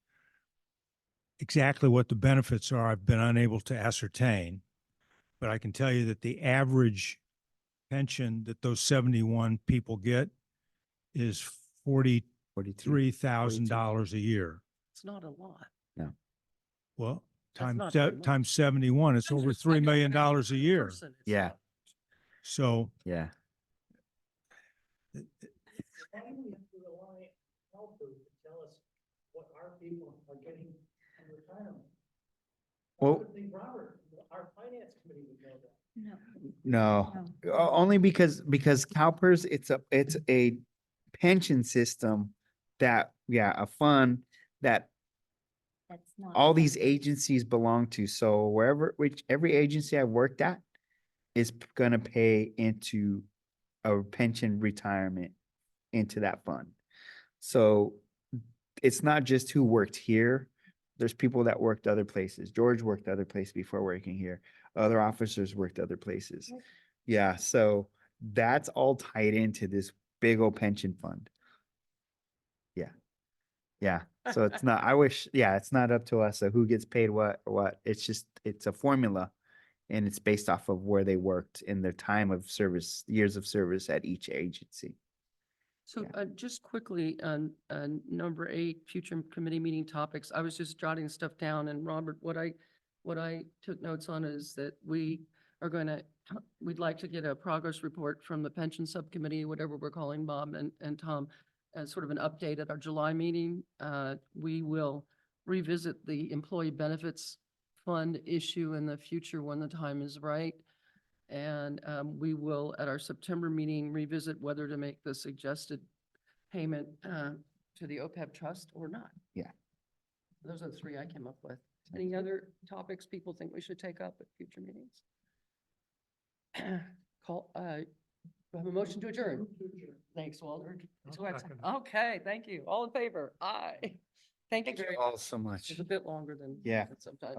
Exactly what the benefits are, I've been unable to ascertain, but I can tell you that the average pension that those 71 people get is $43,000 a year. It's not a lot. Well, That's not times very much. times 71, it's I'm over just like $3 million a year. person, it's Yeah. not- So Yeah. Why do we have to rely on helpers to tell us what our people are getting in retirement? I Well- would think Robert, our finance committee would know that. No. No, only because CalPERS, it's a pension system that, a fund that That's not. all these agencies belong to. So every agency I've worked at is gonna pay into a pension retirement into that fund. So it's not just who worked here. There's people that worked other places. George worked other places before working here. Other officers worked other places. Yeah, so that's all tied into this big old pension fund. Yeah. Yeah, so it's not, it's not up to us, who gets paid what or what. It's a formula. And it's based off of where they worked in their time of service, years of service at each agency. So Yeah. just quickly on number 8, future committee meeting topics, I was just jotting stuff down, and Robert, what I took notes on is that we'd like to get a progress report from the pension subcommittee, whatever we're calling Bob and Tom, as sort of an update at our July meeting. We will revisit the employee benefits fund issue in the future when the time is right. And we will, at our September meeting, revisit whether to make the suggested payment to the OPEB trust or not. Yeah. Those are the three I came up with. Any other topics people think we should take up at future meetings? Call, we have a motion to adjourn. Thanks, Walter. I'll So excellent. second it. Okay, thank you. All in favor? Aye. Thank you very much. All so much. It's a bit longer than Yeah. sometimes.